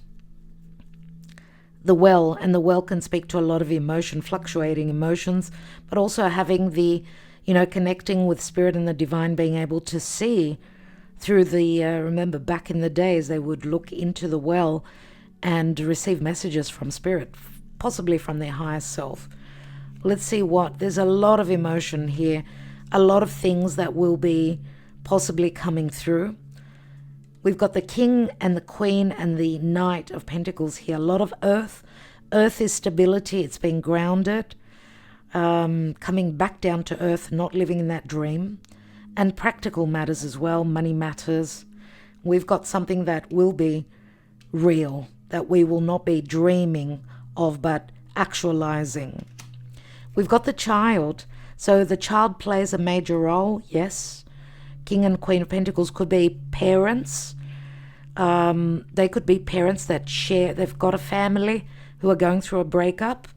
well, and the well can speak to a lot of emotion, fluctuating emotions, but also having the, connecting with Spirit and the divine, being able to see through the, remember back in the days, they would look into the well and receive messages from Spirit, possibly from their higher self. Let's see there's a lot of emotion here, a lot of things that will be possibly coming through. We've got the King and the Queen and the Knight of Pentacles here. A lot of earth. Earth is stability. It's being grounded, coming back down to earth, not living in that dream. And practical matters as well, money matters. We've got something that will be real, that we will not be dreaming of, but actualizing. We've got the Child. So the child plays a major role, yes. King and Queen of Pentacles could be parents. They could be parents that share, they've got a family who are going through a breakup.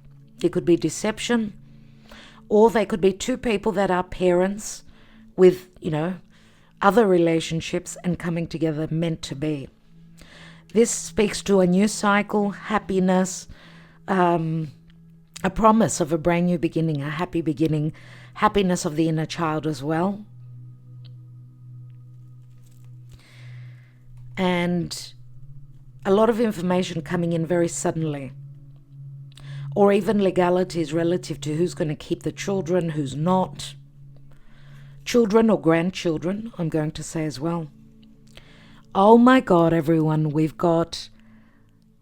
It could be deception. Or they could be two people that are parents with, other relationships and coming together, meant to be. This speaks to a new cycle, happiness, a promise of a brand new beginning, a happy beginning, happiness of the inner child as well. And a lot of information coming in very suddenly. Or even legalities relative to who's going to keep the children, who's not. Children or grandchildren, I'm going to say as well. Oh my God, everyone, we've got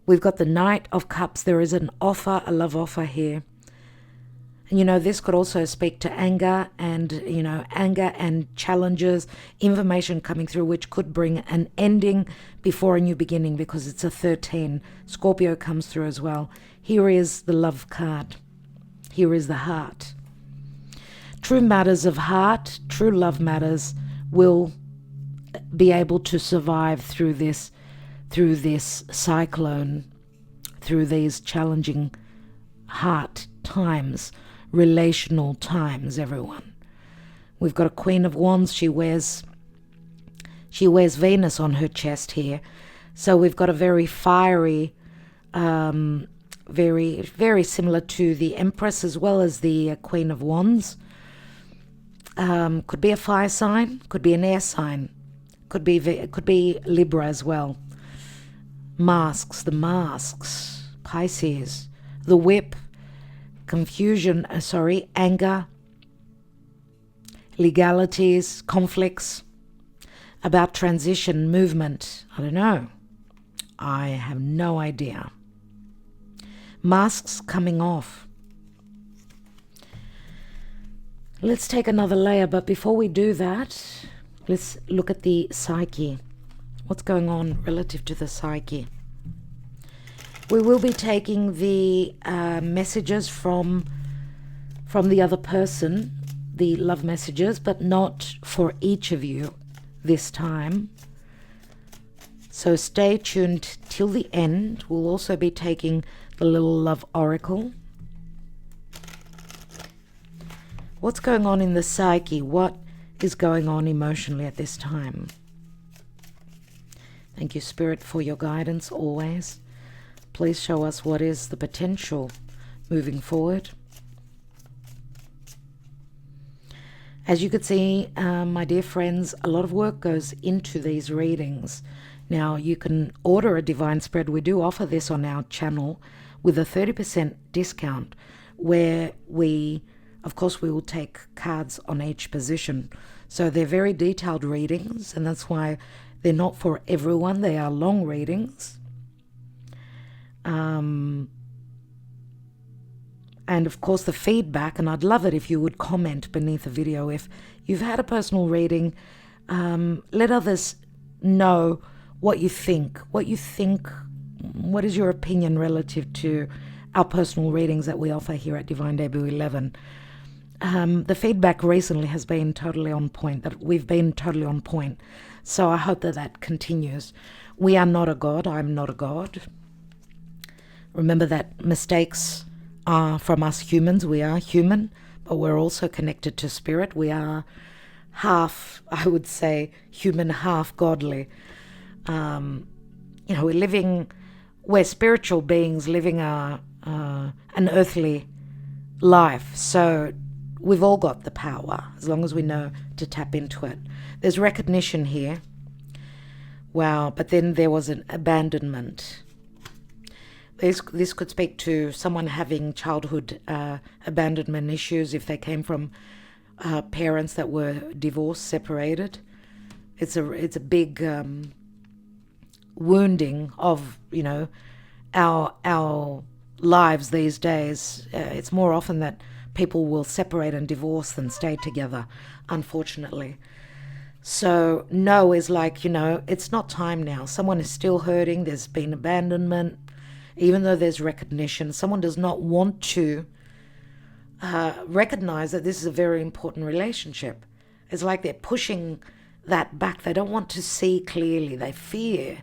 the Knight of Cups. There is an offer, a love offer here. You know, this could also speak to anger and, you know, anger and challenges, information coming through which could bring an ending before a new beginning, because it's a 13. Scorpio comes through as well. Here is the love card. Here is the heart. True matters of heart, true love matters will be able to survive through this cyclone, through these challenging heart times, relational times, everyone. We've got a Queen of Wands. She wears Venus on her chest here. So we've got a very fiery, very, very similar to the Empress as well as the Queen of Wands. Could be a fire sign, could be an air sign, could be Libra as well. The masks, Pisces, the whip, confusion, anger, legalities, conflicts, about transition, movement. I don't know. I have no idea. Masks coming off. Let's take another layer, but before we do that, let's look at the psyche. What's going on relative to the psyche? We will be taking the messages from the other person, the love messages, but not for each of you this time. So stay tuned till the end. We'll also be taking the little love oracle. What's going on in the psyche? What is going on emotionally at this time? Thank you, Spirit, for your guidance always. Please show us what is the potential moving forward. As you could see, my dear friends, a lot of work goes into these readings. Now, you can order a divine spread. We do offer this on our channel with a 30% discount, where we will take cards on each position. So they're very detailed readings, and that's why they're not for everyone. They are long readings. And of course the feedback, and I'd love it if you would comment beneath the video if you've had a personal reading. Let others know what you think. What is your opinion relative to our personal readings that we offer here at Divine Debut 11? The feedback recently has been totally on point, that we've been totally on point. So I hope that continues. We are not a god. I'm not a god. Remember that mistakes are from us humans. We are human, but we're also connected to spirit. We are half, I would say, human, half godly. We're spiritual beings living an earthly life. So we've all got the power, as long as we know to tap into it. There's recognition here. Wow, but then there was an abandonment. This could speak to someone having childhood abandonment issues if they came from parents that were divorced, separated. It's a big wounding of, our lives these days. It's more often that people will separate and divorce than stay together, unfortunately. So no is like, it's not time now. Someone is still hurting. There's been abandonment. Even though there's recognition, someone does not want to recognize that this is a very important relationship. It's like they're pushing that back. They don't want to see clearly. They fear.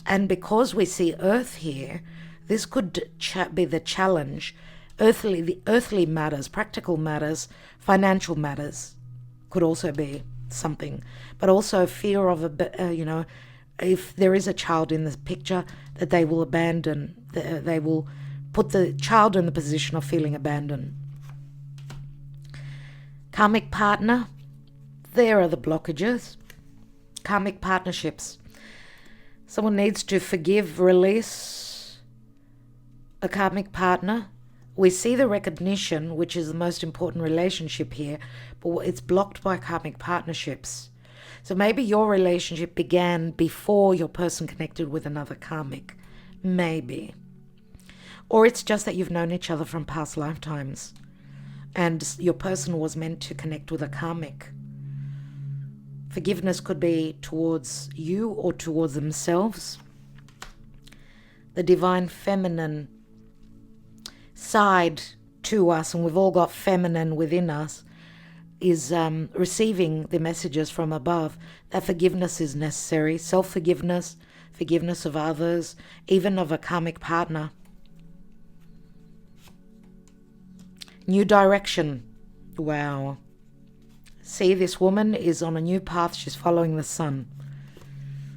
And because we see Earth here, this could be the challenge. The earthly matters, practical matters, financial matters could also be something. But also fear of, if there is a child in the picture, that they will abandon, they will put the child in the position of feeling abandoned. Karmic partner, there are the blockages. Karmic partnerships. Someone needs to forgive, release a karmic partner. We see the recognition, which is the most important relationship here, but it's blocked by karmic partnerships. So maybe your relationship began before your person connected with another karmic. Maybe. Or it's just that you've known each other from past lifetimes. and your person was meant to connect with a karmic. Forgiveness could be towards you or towards themselves. The divine feminine side to us, and we've all got feminine within us, is receiving the messages from above that forgiveness is necessary. Self-forgiveness, forgiveness of others, even of a karmic partner. New direction. Wow. See, this woman is on a new path. She's following the sun,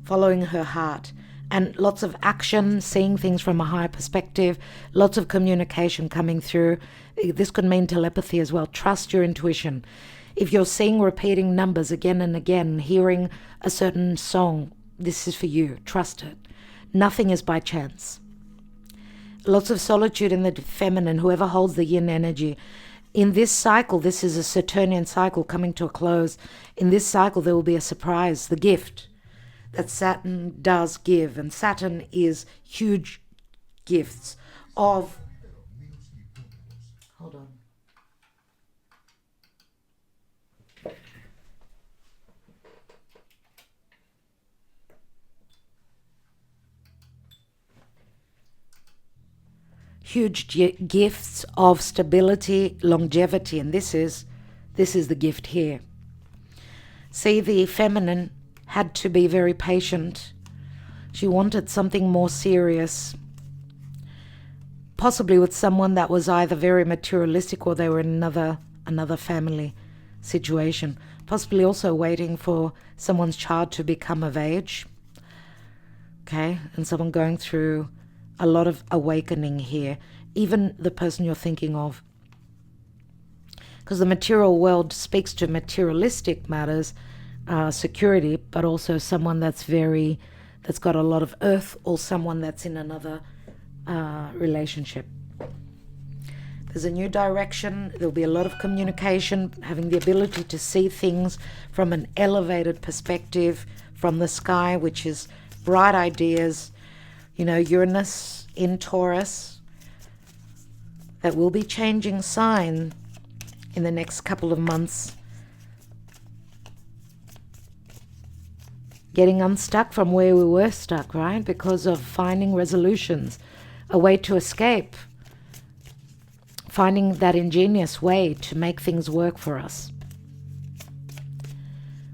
following her heart, and lots of action, seeing things from a higher perspective, lots of communication coming through. This could mean telepathy as well. Trust your intuition. If you're seeing repeating numbers again and again, hearing a certain song, this is for you. Trust it. Nothing is by chance. Lots of solitude in the feminine, whoever holds the yin energy. In this cycle, this is a Saturnian cycle coming to a close. In this cycle, there will be a surprise, the gift that Saturn does give. And Saturn is huge gifts of... Hold on. Huge gifts of stability, longevity, and this is the gift here. See, the feminine had to be very patient. She wanted something more serious, possibly with someone that was either very materialistic or they were in another family situation, possibly also waiting for someone's child to become of age. Okay, and someone going through a lot of awakening here, even the person you're thinking of. Because the material world speaks to materialistic matters, security, but also someone that's got a lot of earth, or someone that's in another relationship. There's a new direction. There'll be a lot of communication, having the ability to see things from an elevated perspective, from the sky, which is bright ideas. You know, Uranus in Taurus, that will be changing sign in the next couple of months. Getting unstuck from where we were stuck, right? Because of finding resolutions, a way to escape, finding that ingenious way to make things work for us.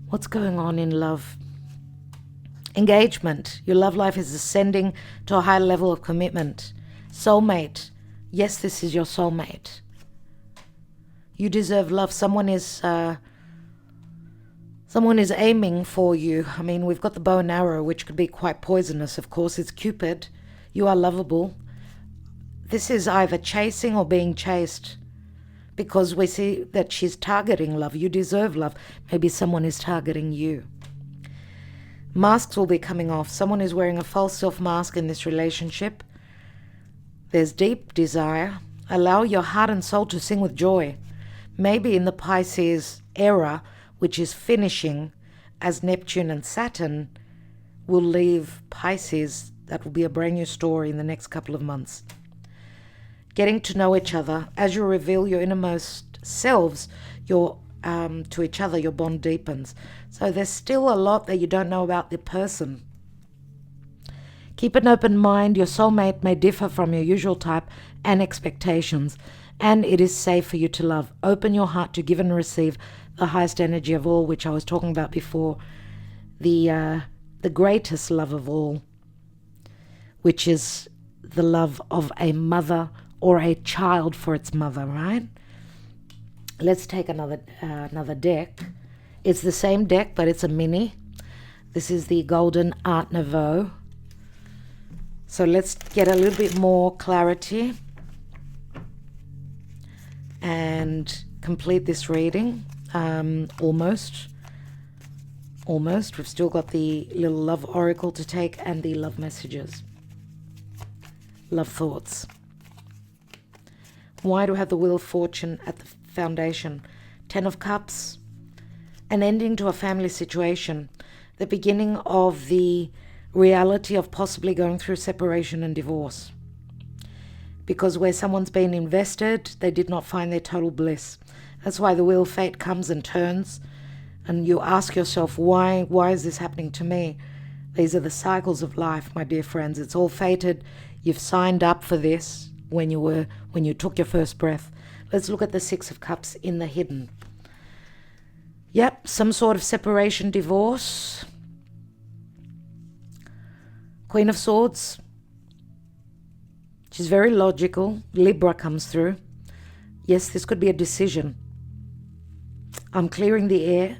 What's going on in love? Engagement. Your love life is ascending to a higher level of commitment. Soulmate. Yes, this is your soulmate. You deserve love. Someone is aiming for you. I mean, we've got the bow and arrow, which could be quite poisonous, of course. It's Cupid. You are lovable. This is either chasing or being chased, because we see that she's targeting love. You deserve love. Maybe someone is targeting you. Masks will be coming off. Someone is wearing a false self-mask in this relationship. There's deep desire. Allow your heart and soul to sing with joy. Maybe in the Pisces era, which is finishing, as Neptune and Saturn will leave Pisces, that will be a brand new story in the next couple of months. Getting to know each other. As you reveal your innermost selves, to each other, your bond deepens. So there's still a lot that you don't know about the person. Keep an open mind. Your soulmate may differ from your usual type and expectations, and it is safe for you to love. Open your heart to give and receive the highest energy of all, which I was talking about before, the greatest love of all, which is the love of a mother or a child for its mother, right? Let's take another deck. It's the same deck, but it's a mini. This is the Golden Art Nouveau. So let's get a little bit more clarity and complete this reading. Almost. We've still got the little love oracle to take and the love messages. Love thoughts. Why do we have the Wheel of Fortune at the foundation? 10 of Cups. An ending to a family situation. The beginning of the reality of possibly going through separation and divorce. because where someone's been invested, they did not find their total bliss. That's why the wheel of fate comes and turns, and you ask yourself, why is this happening to me? These are the cycles of life, my dear friends. It's all fated. You've signed up for this when you took your first breath. Let's look at the Six of Cups in the hidden. Yep, some sort of separation, divorce. Queen of Swords. She's very logical. Libra comes through. Yes, this could be a decision. I'm clearing the air.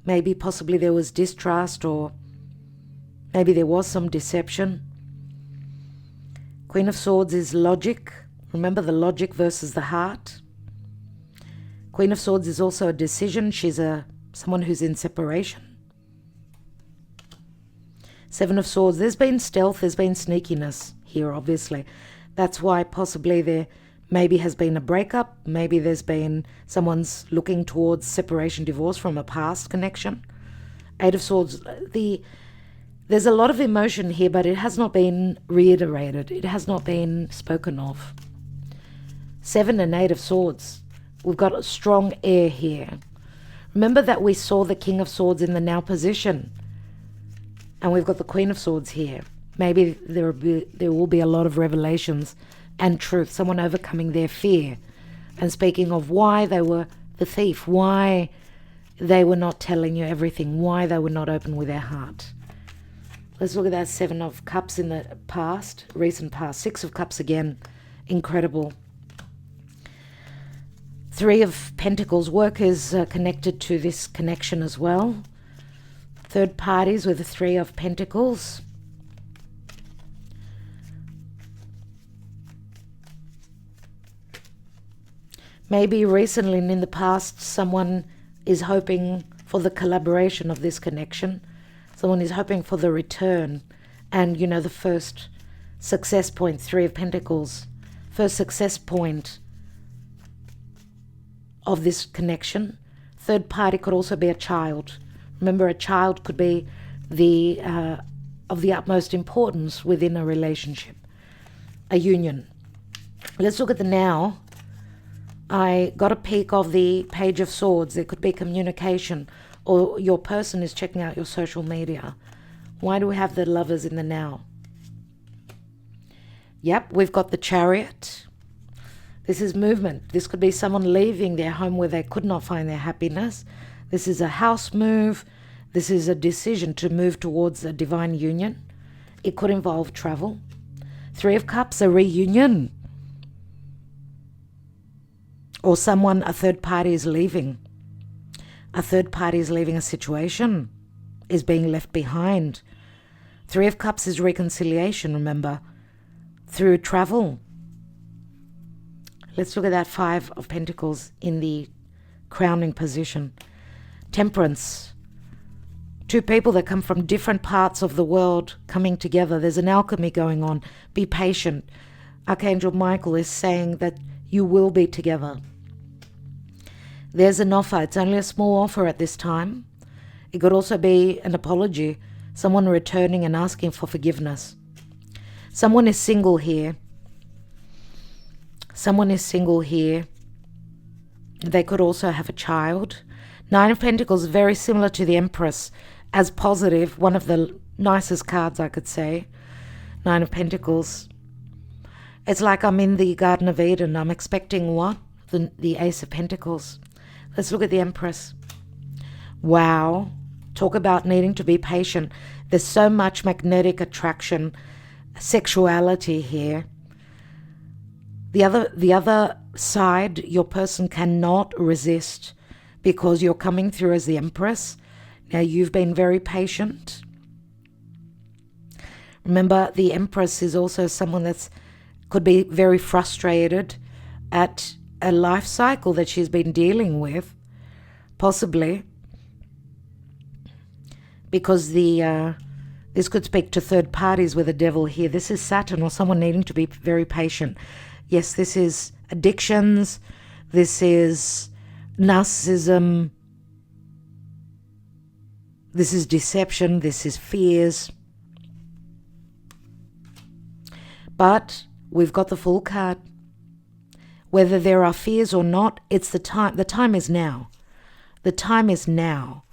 Maybe possibly there was distrust, or maybe there was some deception. Queen of Swords is logic. Remember the logic versus the heart. Queen of Swords is also a decision. She's someone who's in separation. Seven of Swords. There's been stealth. There's been sneakiness here, obviously. That's why possibly there maybe has been a breakup. Maybe there's been someone's looking towards separation, divorce from a past connection. Eight of Swords. There's a lot of emotion here, but it has not been reiterated. It has not been spoken of. Seven and Eight of Swords. We've got a strong air here. Remember that we saw the King of Swords in the now position. And we've got the Queen of Swords here. Maybe there will be a lot of revelations and truth. Someone overcoming their fear. And speaking of why they were the thief. Why they were not telling you everything. Why they were not open with their heart. Let's look at that Seven of Cups in the past. Recent past. Six of Cups again. Incredible. Three of Pentacles. Work is connected to this connection as well. Third parties with the Three of Pentacles. Maybe recently and in the past, someone is hoping for the collaboration of this connection. Someone is hoping for the return. And, you know, the first success point, Three of Pentacles. First success point of this connection. Third party could also be a child. Remember, a child could be of the utmost importance within a relationship, a union. Let's look at the now. I got a peek of the Page of Swords. There could be communication, or your person is checking out your social media. Why do we have the Lovers in the now? Yep, we've got the Chariot. This is movement. This could be someone leaving their home where they could not find their happiness. This is a house move. This is a decision to move towards a divine union. It could involve travel. Three of Cups, a reunion. Or a third party is leaving. A third party is leaving a situation, is being left behind. Three of Cups is reconciliation, remember, through travel. Let's look at that Five of Pentacles in the crowning position. Temperance. Two people that come from different parts of the world coming together. There's an alchemy going on. Be patient. Archangel Michael is saying that you will be together. There's an offer. It's only a small offer at this time. It could also be an apology. Someone returning and asking for forgiveness. Someone is single here. Someone is single here. They could also have a child. Nine of Pentacles, very similar to the Empress, as positive. One of the nicest cards, I could say. Nine of Pentacles. It's like I'm in the Garden of Eden. I'm expecting what? The Ace of Pentacles. Let's look at the Empress. Wow. Talk about needing to be patient. There's so much magnetic attraction, sexuality here. The other side, your person cannot resist because you're coming through as the Empress. Now, you've been very patient. Remember, the Empress is also someone that's could be very frustrated at a life cycle that she's been dealing with, possibly, because this could speak to third parties with the Devil here. This is Saturn, or someone needing to be very patient. Yes, this is addictions. This is narcissism. This is deception. This is fears. But we've got the Fool card. Whether there are fears or not, it's the time. The time is now. The time is now.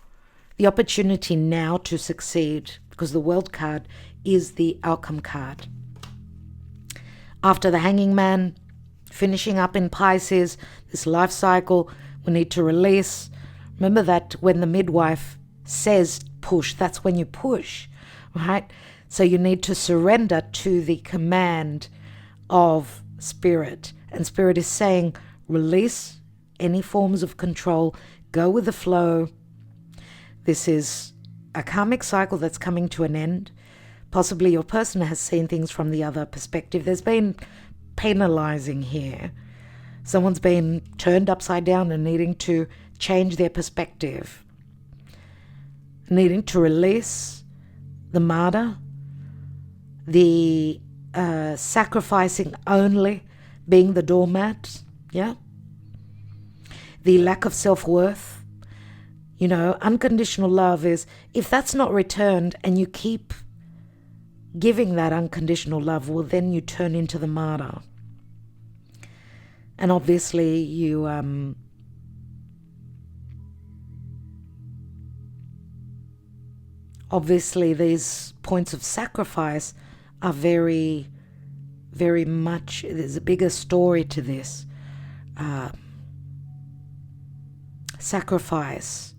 The opportunity now to succeed, because the World card is the outcome card. After the Hanging Man, finishing up in Pisces, this life cycle, we need to release. Remember that when the midwife says push, that's when you push, right? So you need to surrender to the command of Spirit. And Spirit is saying, release any forms of control, go with the flow. This is a karmic cycle that's coming to an end. Possibly your person has seen things from the other perspective. There's been penalizing here. Someone's been turned upside down and needing to change their perspective. Needing to release the martyr, the sacrificing only, being the doormat, yeah? The lack of self-worth. You know, unconditional love is, if that's not returned and you keep giving that unconditional love, well, then you turn into the martyr. And obviously you obviously these points of sacrifice are very, very much, there's a bigger story to this. Sacrifice.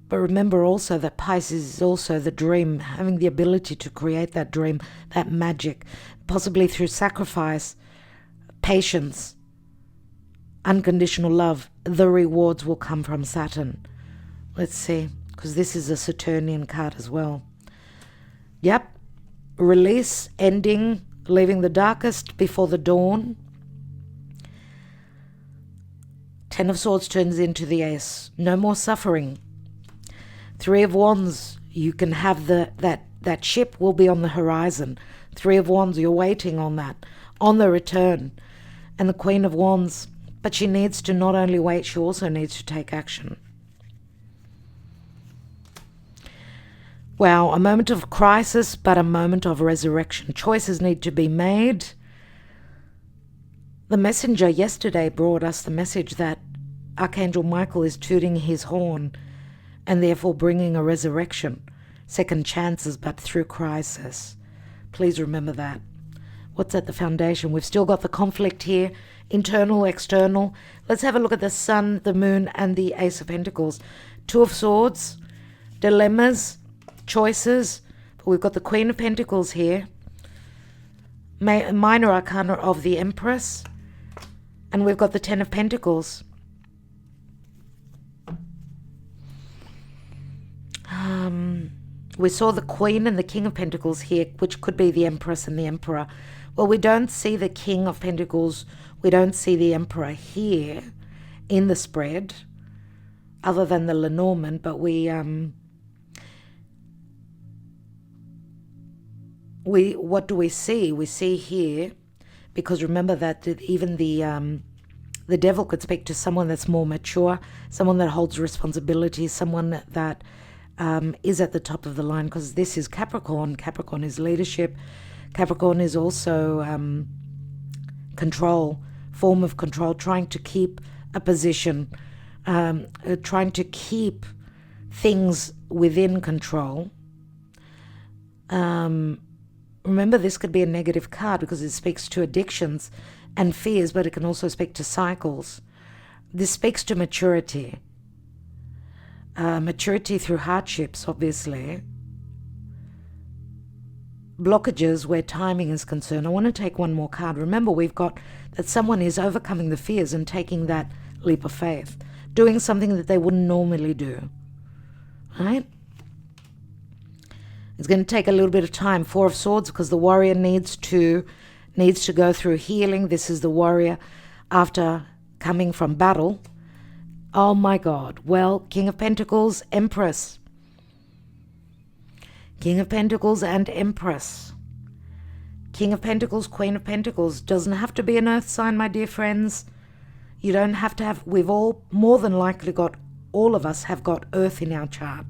But remember also that Pisces is also the dream, having the ability to create that dream, that magic, possibly through sacrifice, patience, unconditional love. The rewards will come from Saturn. Let's see, because this is a Saturnian card as well. Yep, release, ending, leaving the darkest before the dawn. Ten of Swords turns into the Ace. No more suffering. Three of Wands, you can have that ship will be on the horizon. Three of Wands, you're waiting on that, on the return. And the Queen of Wands, but she needs to not only wait, she also needs to take action. Wow, a moment of crisis, but a moment of resurrection. Choices need to be made. The messenger yesterday brought us the message that Archangel Michael is tooting his horn and therefore bringing a resurrection. Second chances, but through crisis. Please remember that. What's at the foundation? We've still got the conflict here, internal, external. Let's have a look at the Sun, the Moon, and the Ace of Pentacles. Two of Swords, dilemmas, choices. But we've got the Queen of Pentacles here. Minor Arcana of the Empress. And we've got the Ten of Pentacles. We saw the Queen and the King of Pentacles here, which could be the Empress and the Emperor. Well, we don't see the King of Pentacles. We don't see the Emperor here in the spread, other than the Lenormand. But what do we see? We see here, because remember that even the Devil could speak to someone that's more mature, someone that holds responsibility, someone that is at the top of the line, because this is Capricorn. Capricorn is leadership. Capricorn is also control, form of control, trying to keep a position, trying to keep things within control. Remember, this could be a negative card because it speaks to addictions and fears, but it can also speak to cycles. This speaks to maturity. Maturity through hardships, obviously. Blockages where timing is concerned. I want to take one more card. Remember, we've got that someone is overcoming the fears and taking that leap of faith, doing something that they wouldn't normally do. Right? It's going to take a little bit of time. Four of Swords, because the warrior needs to go through healing. This is the warrior after coming from battle. Oh my God. Well, King of Pentacles, Empress. King of Pentacles and Empress. King of Pentacles, Queen of Pentacles. Doesn't have to be an earth sign, my dear friends. You don't have to have, we've all more than likely got, all of us have got earth in our chart.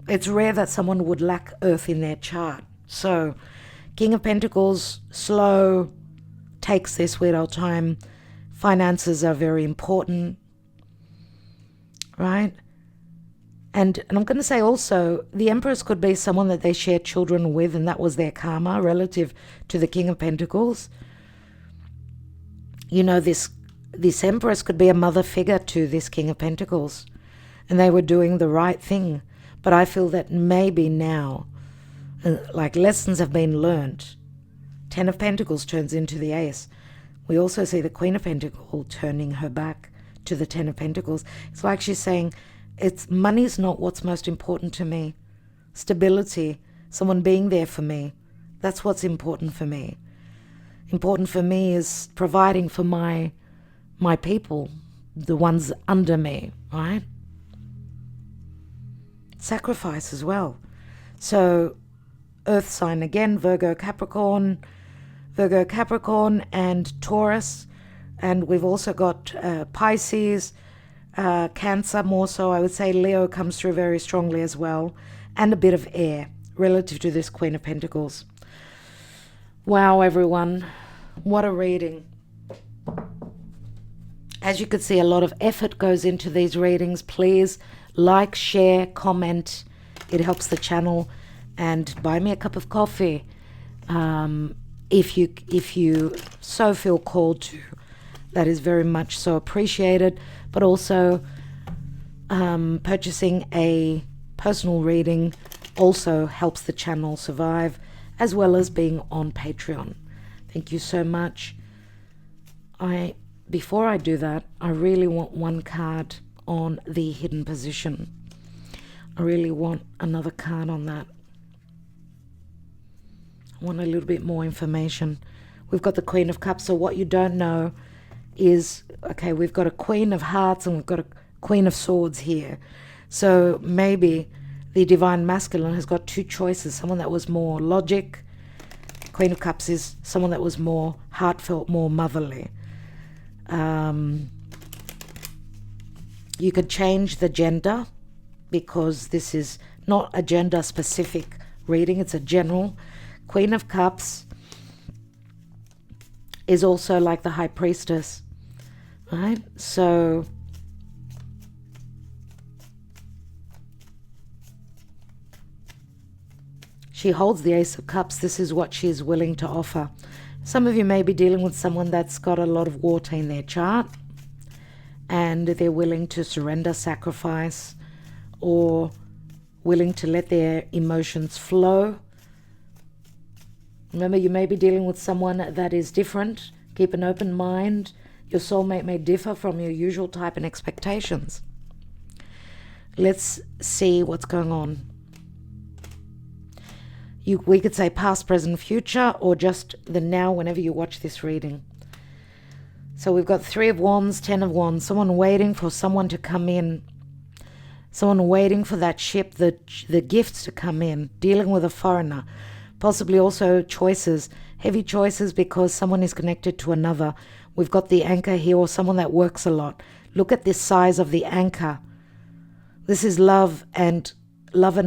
it's rare that someone would lack earth in their chart. So King of Pentacles, slow, takes their sweet old time. Finances are very important, right? And I'm going to say also, the Empress could be someone that they share children with, and that was their karma relative to the King of Pentacles. You know, this Empress could be a mother figure to this King of Pentacles, and they were doing the right thing. But I feel that maybe now, like lessons have been learned. Ten of Pentacles turns into the Ace. We also see the Queen of Pentacles turning her back to the Ten of Pentacles. It's like she's saying, money's not what's most important to me. Stability, someone being there for me, that's what's important for me. Important for me is providing for my people, the ones under me, right? Sacrifice as well. So earth sign again, Virgo, Capricorn, and Taurus. And we've also got Pisces, Cancer more so. I would say Leo comes through very strongly as well. And a bit of air relative to this Queen of Pentacles. Wow, everyone. What a reading. As you can see, a lot of effort goes into these readings. Please like, share, comment. It helps the channel. And buy me a cup of coffee if you so feel called to. That is very much so appreciated. But also purchasing a personal reading also helps the channel survive, as well as being on Patreon. Thank you so much. Before I do that, I really want one card on the hidden position. I really want another card on that. I want a little bit more information. We've got the Queen of Cups. So what you don't know is, okay, we've got a Queen of Hearts and we've got a Queen of Swords here. So maybe the Divine Masculine has got two choices. Someone that was more logic. Queen of Cups is someone that was more heartfelt, more motherly. You could change the gender, because this is not a gender specific reading, it's a general. Queen of Cups is also like the High Priestess, right? So she holds the Ace of Cups. This is what she's willing to offer. Some of you may be dealing with someone that's got a lot of water in their chart, and they're willing to surrender, sacrifice, or willing to let their emotions flow. Remember, you may be dealing with someone that is different. Keep an open mind. Your soulmate may differ from your usual type and expectations. Let's see what's going on. We could say past, present, future, or just the now whenever you watch this reading. So we've got 3 of Wands, 10 of Wands. Someone waiting for someone to come in. Someone waiting for that ship, the gifts to come in. Dealing with a foreigner. Possibly also choices, heavy choices, because someone is connected to another. We've got the anchor here, or someone that works a lot. Look at this size of the anchor. This is love and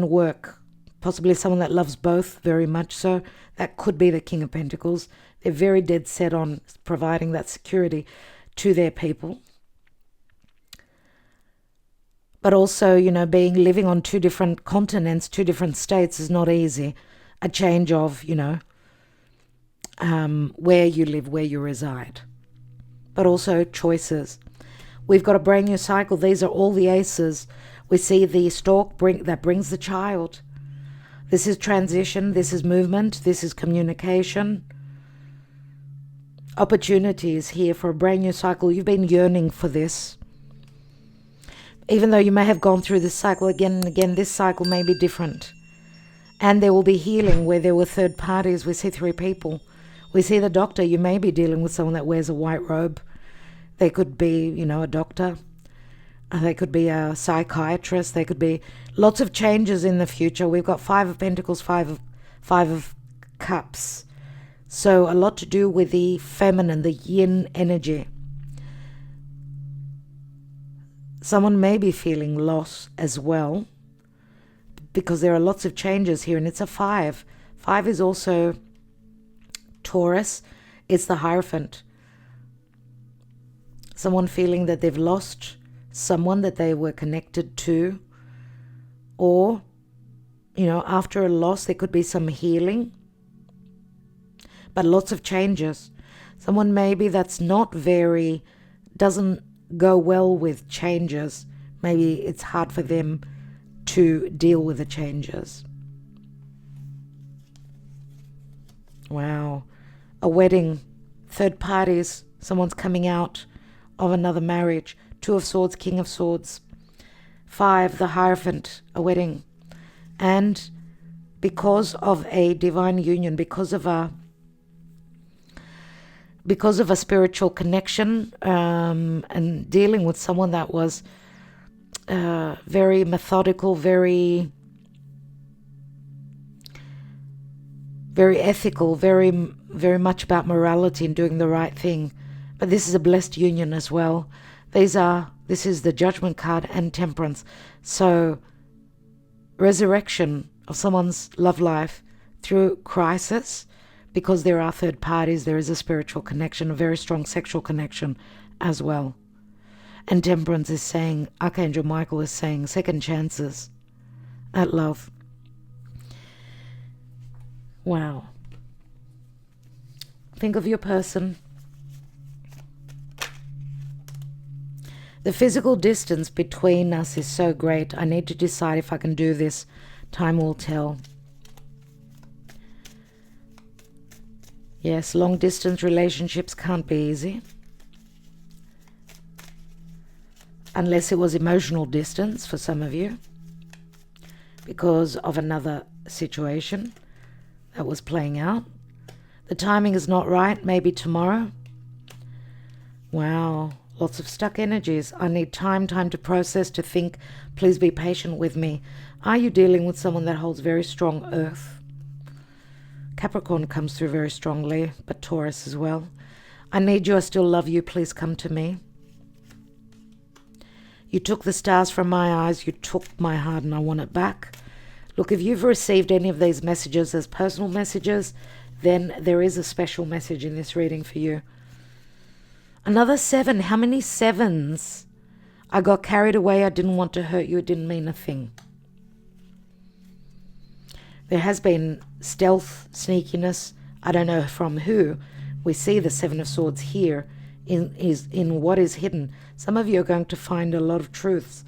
work. Possibly someone that loves both very much so. That could be the King of Pentacles. They're very dead set on providing that security to their people. But also, living on 2 different continents, 2 different states is not easy. A change of, where you live, where you reside. But also choices. We've got a brand new cycle. These are all the aces. We see the stork that brings the child. This is transition. This is movement. This is communication. Opportunities here for a brand new cycle. You've been yearning for this. Even though you may have gone through this cycle again and again, this cycle may be different. And there will be healing where there were third parties. We see 3 people. We see the doctor. You may be dealing with someone that wears a white robe. They could be, a doctor. They could be a psychiatrist. They could be lots of changes in the future. We've got 5 of Pentacles, 5 of Cups. So a lot to do with the feminine, the yin energy. Someone may be feeling loss as well. because there are lots of changes here, and it's a 5. 5 is also Taurus. It's the Hierophant. Someone feeling that they've lost someone that they were connected to, or, you know, after a loss, there could be some healing, but lots of changes. Someone maybe that's doesn't go well with changes. Maybe it's hard for them to deal with the changes. Wow. A wedding, third parties, someone's coming out of another marriage. 2 of Swords, King of Swords. 5, the Hierophant, a wedding. And because of a divine union, because of a spiritual connection, and dealing with someone that was very methodical, very ethical, very much about morality and doing the right thing. But this is a blessed union as well. This is the Judgment card and Temperance. So resurrection of someone's love life through crisis, because there are third parties, there is a spiritual connection, a very strong sexual connection as well. And Temperance is saying, Archangel Michael is saying, second chances at love. Wow. Think of your person. The physical distance between us is so great. I need to decide if I can do this. Time will tell. Yes, long distance relationships can't be easy. Unless it was emotional distance for some of you, because of another situation that was playing out. The timing is not right. Maybe tomorrow. Wow. Lots of stuck energies. I need time to process, to think. Please be patient with me. Are you dealing with someone that holds very strong earth? Capricorn comes through very strongly, but Taurus as well. I need you. I still love you. Please come to me. You took the stars from my eyes. You took my heart, and I want it back. Look, if you've received any of these messages as personal messages, then there is a special message in this reading for you. Another 7. How many 7s? I got carried away. I didn't want to hurt you. It didn't mean a thing. There has been stealth, sneakiness. I don't know from who. We see the 7 of Swords here in what is hidden. Some of you are going to find a lot of truths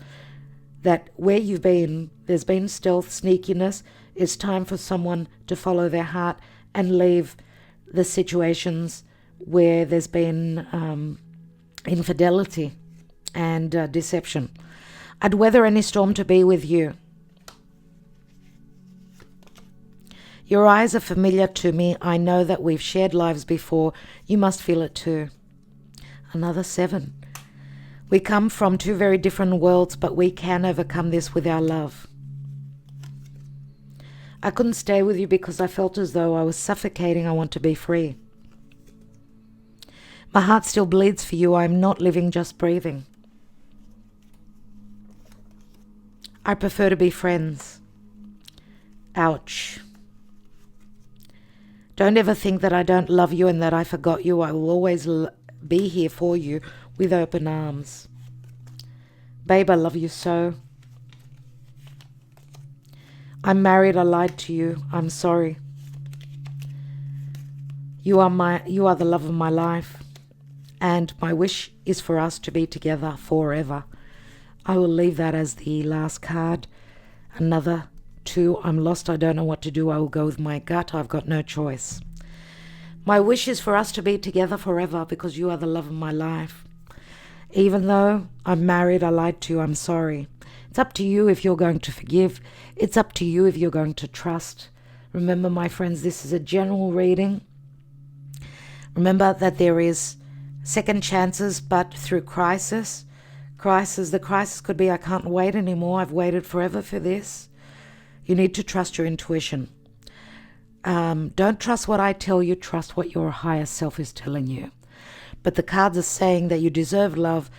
that where you've been, there's been stealth, sneakiness. It's time for someone to follow their heart and leave the situations where there's been infidelity and deception. I'd weather any storm to be with you. Your eyes are familiar to me. I know that we've shared lives before. You must feel it too. Another 7. We come from 2 very different worlds, but we can overcome this with our love. I couldn't stay with you because I felt as though I was suffocating. I want to be free. My heart still bleeds for you. I'm not living, just breathing. I prefer to be friends. Ouch. Don't ever think that I don't love you and that I forgot you. I will always be here for you with open arms. Babe, I love you so. I'm married. I lied to you. I'm sorry. You are the love of my life. And my wish is for us to be together forever. I will leave that as the last card. Another 2. I'm lost. I don't know what to do. I will go with my gut. I've got no choice. My wish is for us to be together forever because you are the love of my life. Even though I'm married, I lied to you. I'm sorry. It's up to you if you're going to forgive. It's up to you if you're going to trust. Remember, my friends, this is a general reading. Remember that there is second chances, but through crisis. The crisis could be, I can't wait anymore. I've waited forever for this. You need to trust your intuition. Don't trust what I tell you. Trust what your higher self is telling you. But the cards are saying that you deserve love.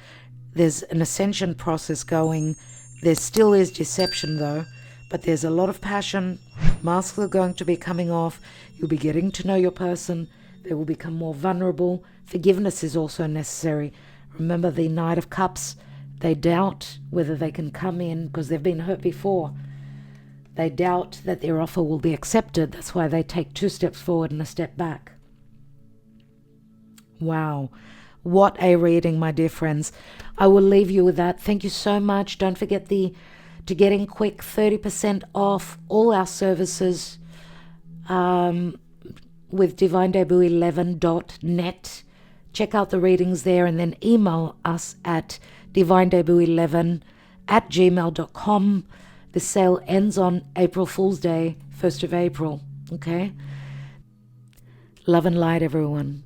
There's an ascension process going. There still is deception, though. But there's a lot of passion. Masks are going to be coming off. You'll be getting to know your person. They will become more vulnerable. Forgiveness is also necessary. Remember the Knight of Cups. They doubt whether they can come in because they've been hurt before. They doubt that their offer will be accepted. That's why they take 2 steps forward and a step back. Wow. What a reading, my dear friends. I will leave you with that. Thank you so much. Don't forget to get in quick 30% off all our services with divinedebut11.net. Check out the readings there and then email us at divinedebut11@gmail.com. The sale ends on April Fool's Day, 1st of April. Okay? Love and light, everyone.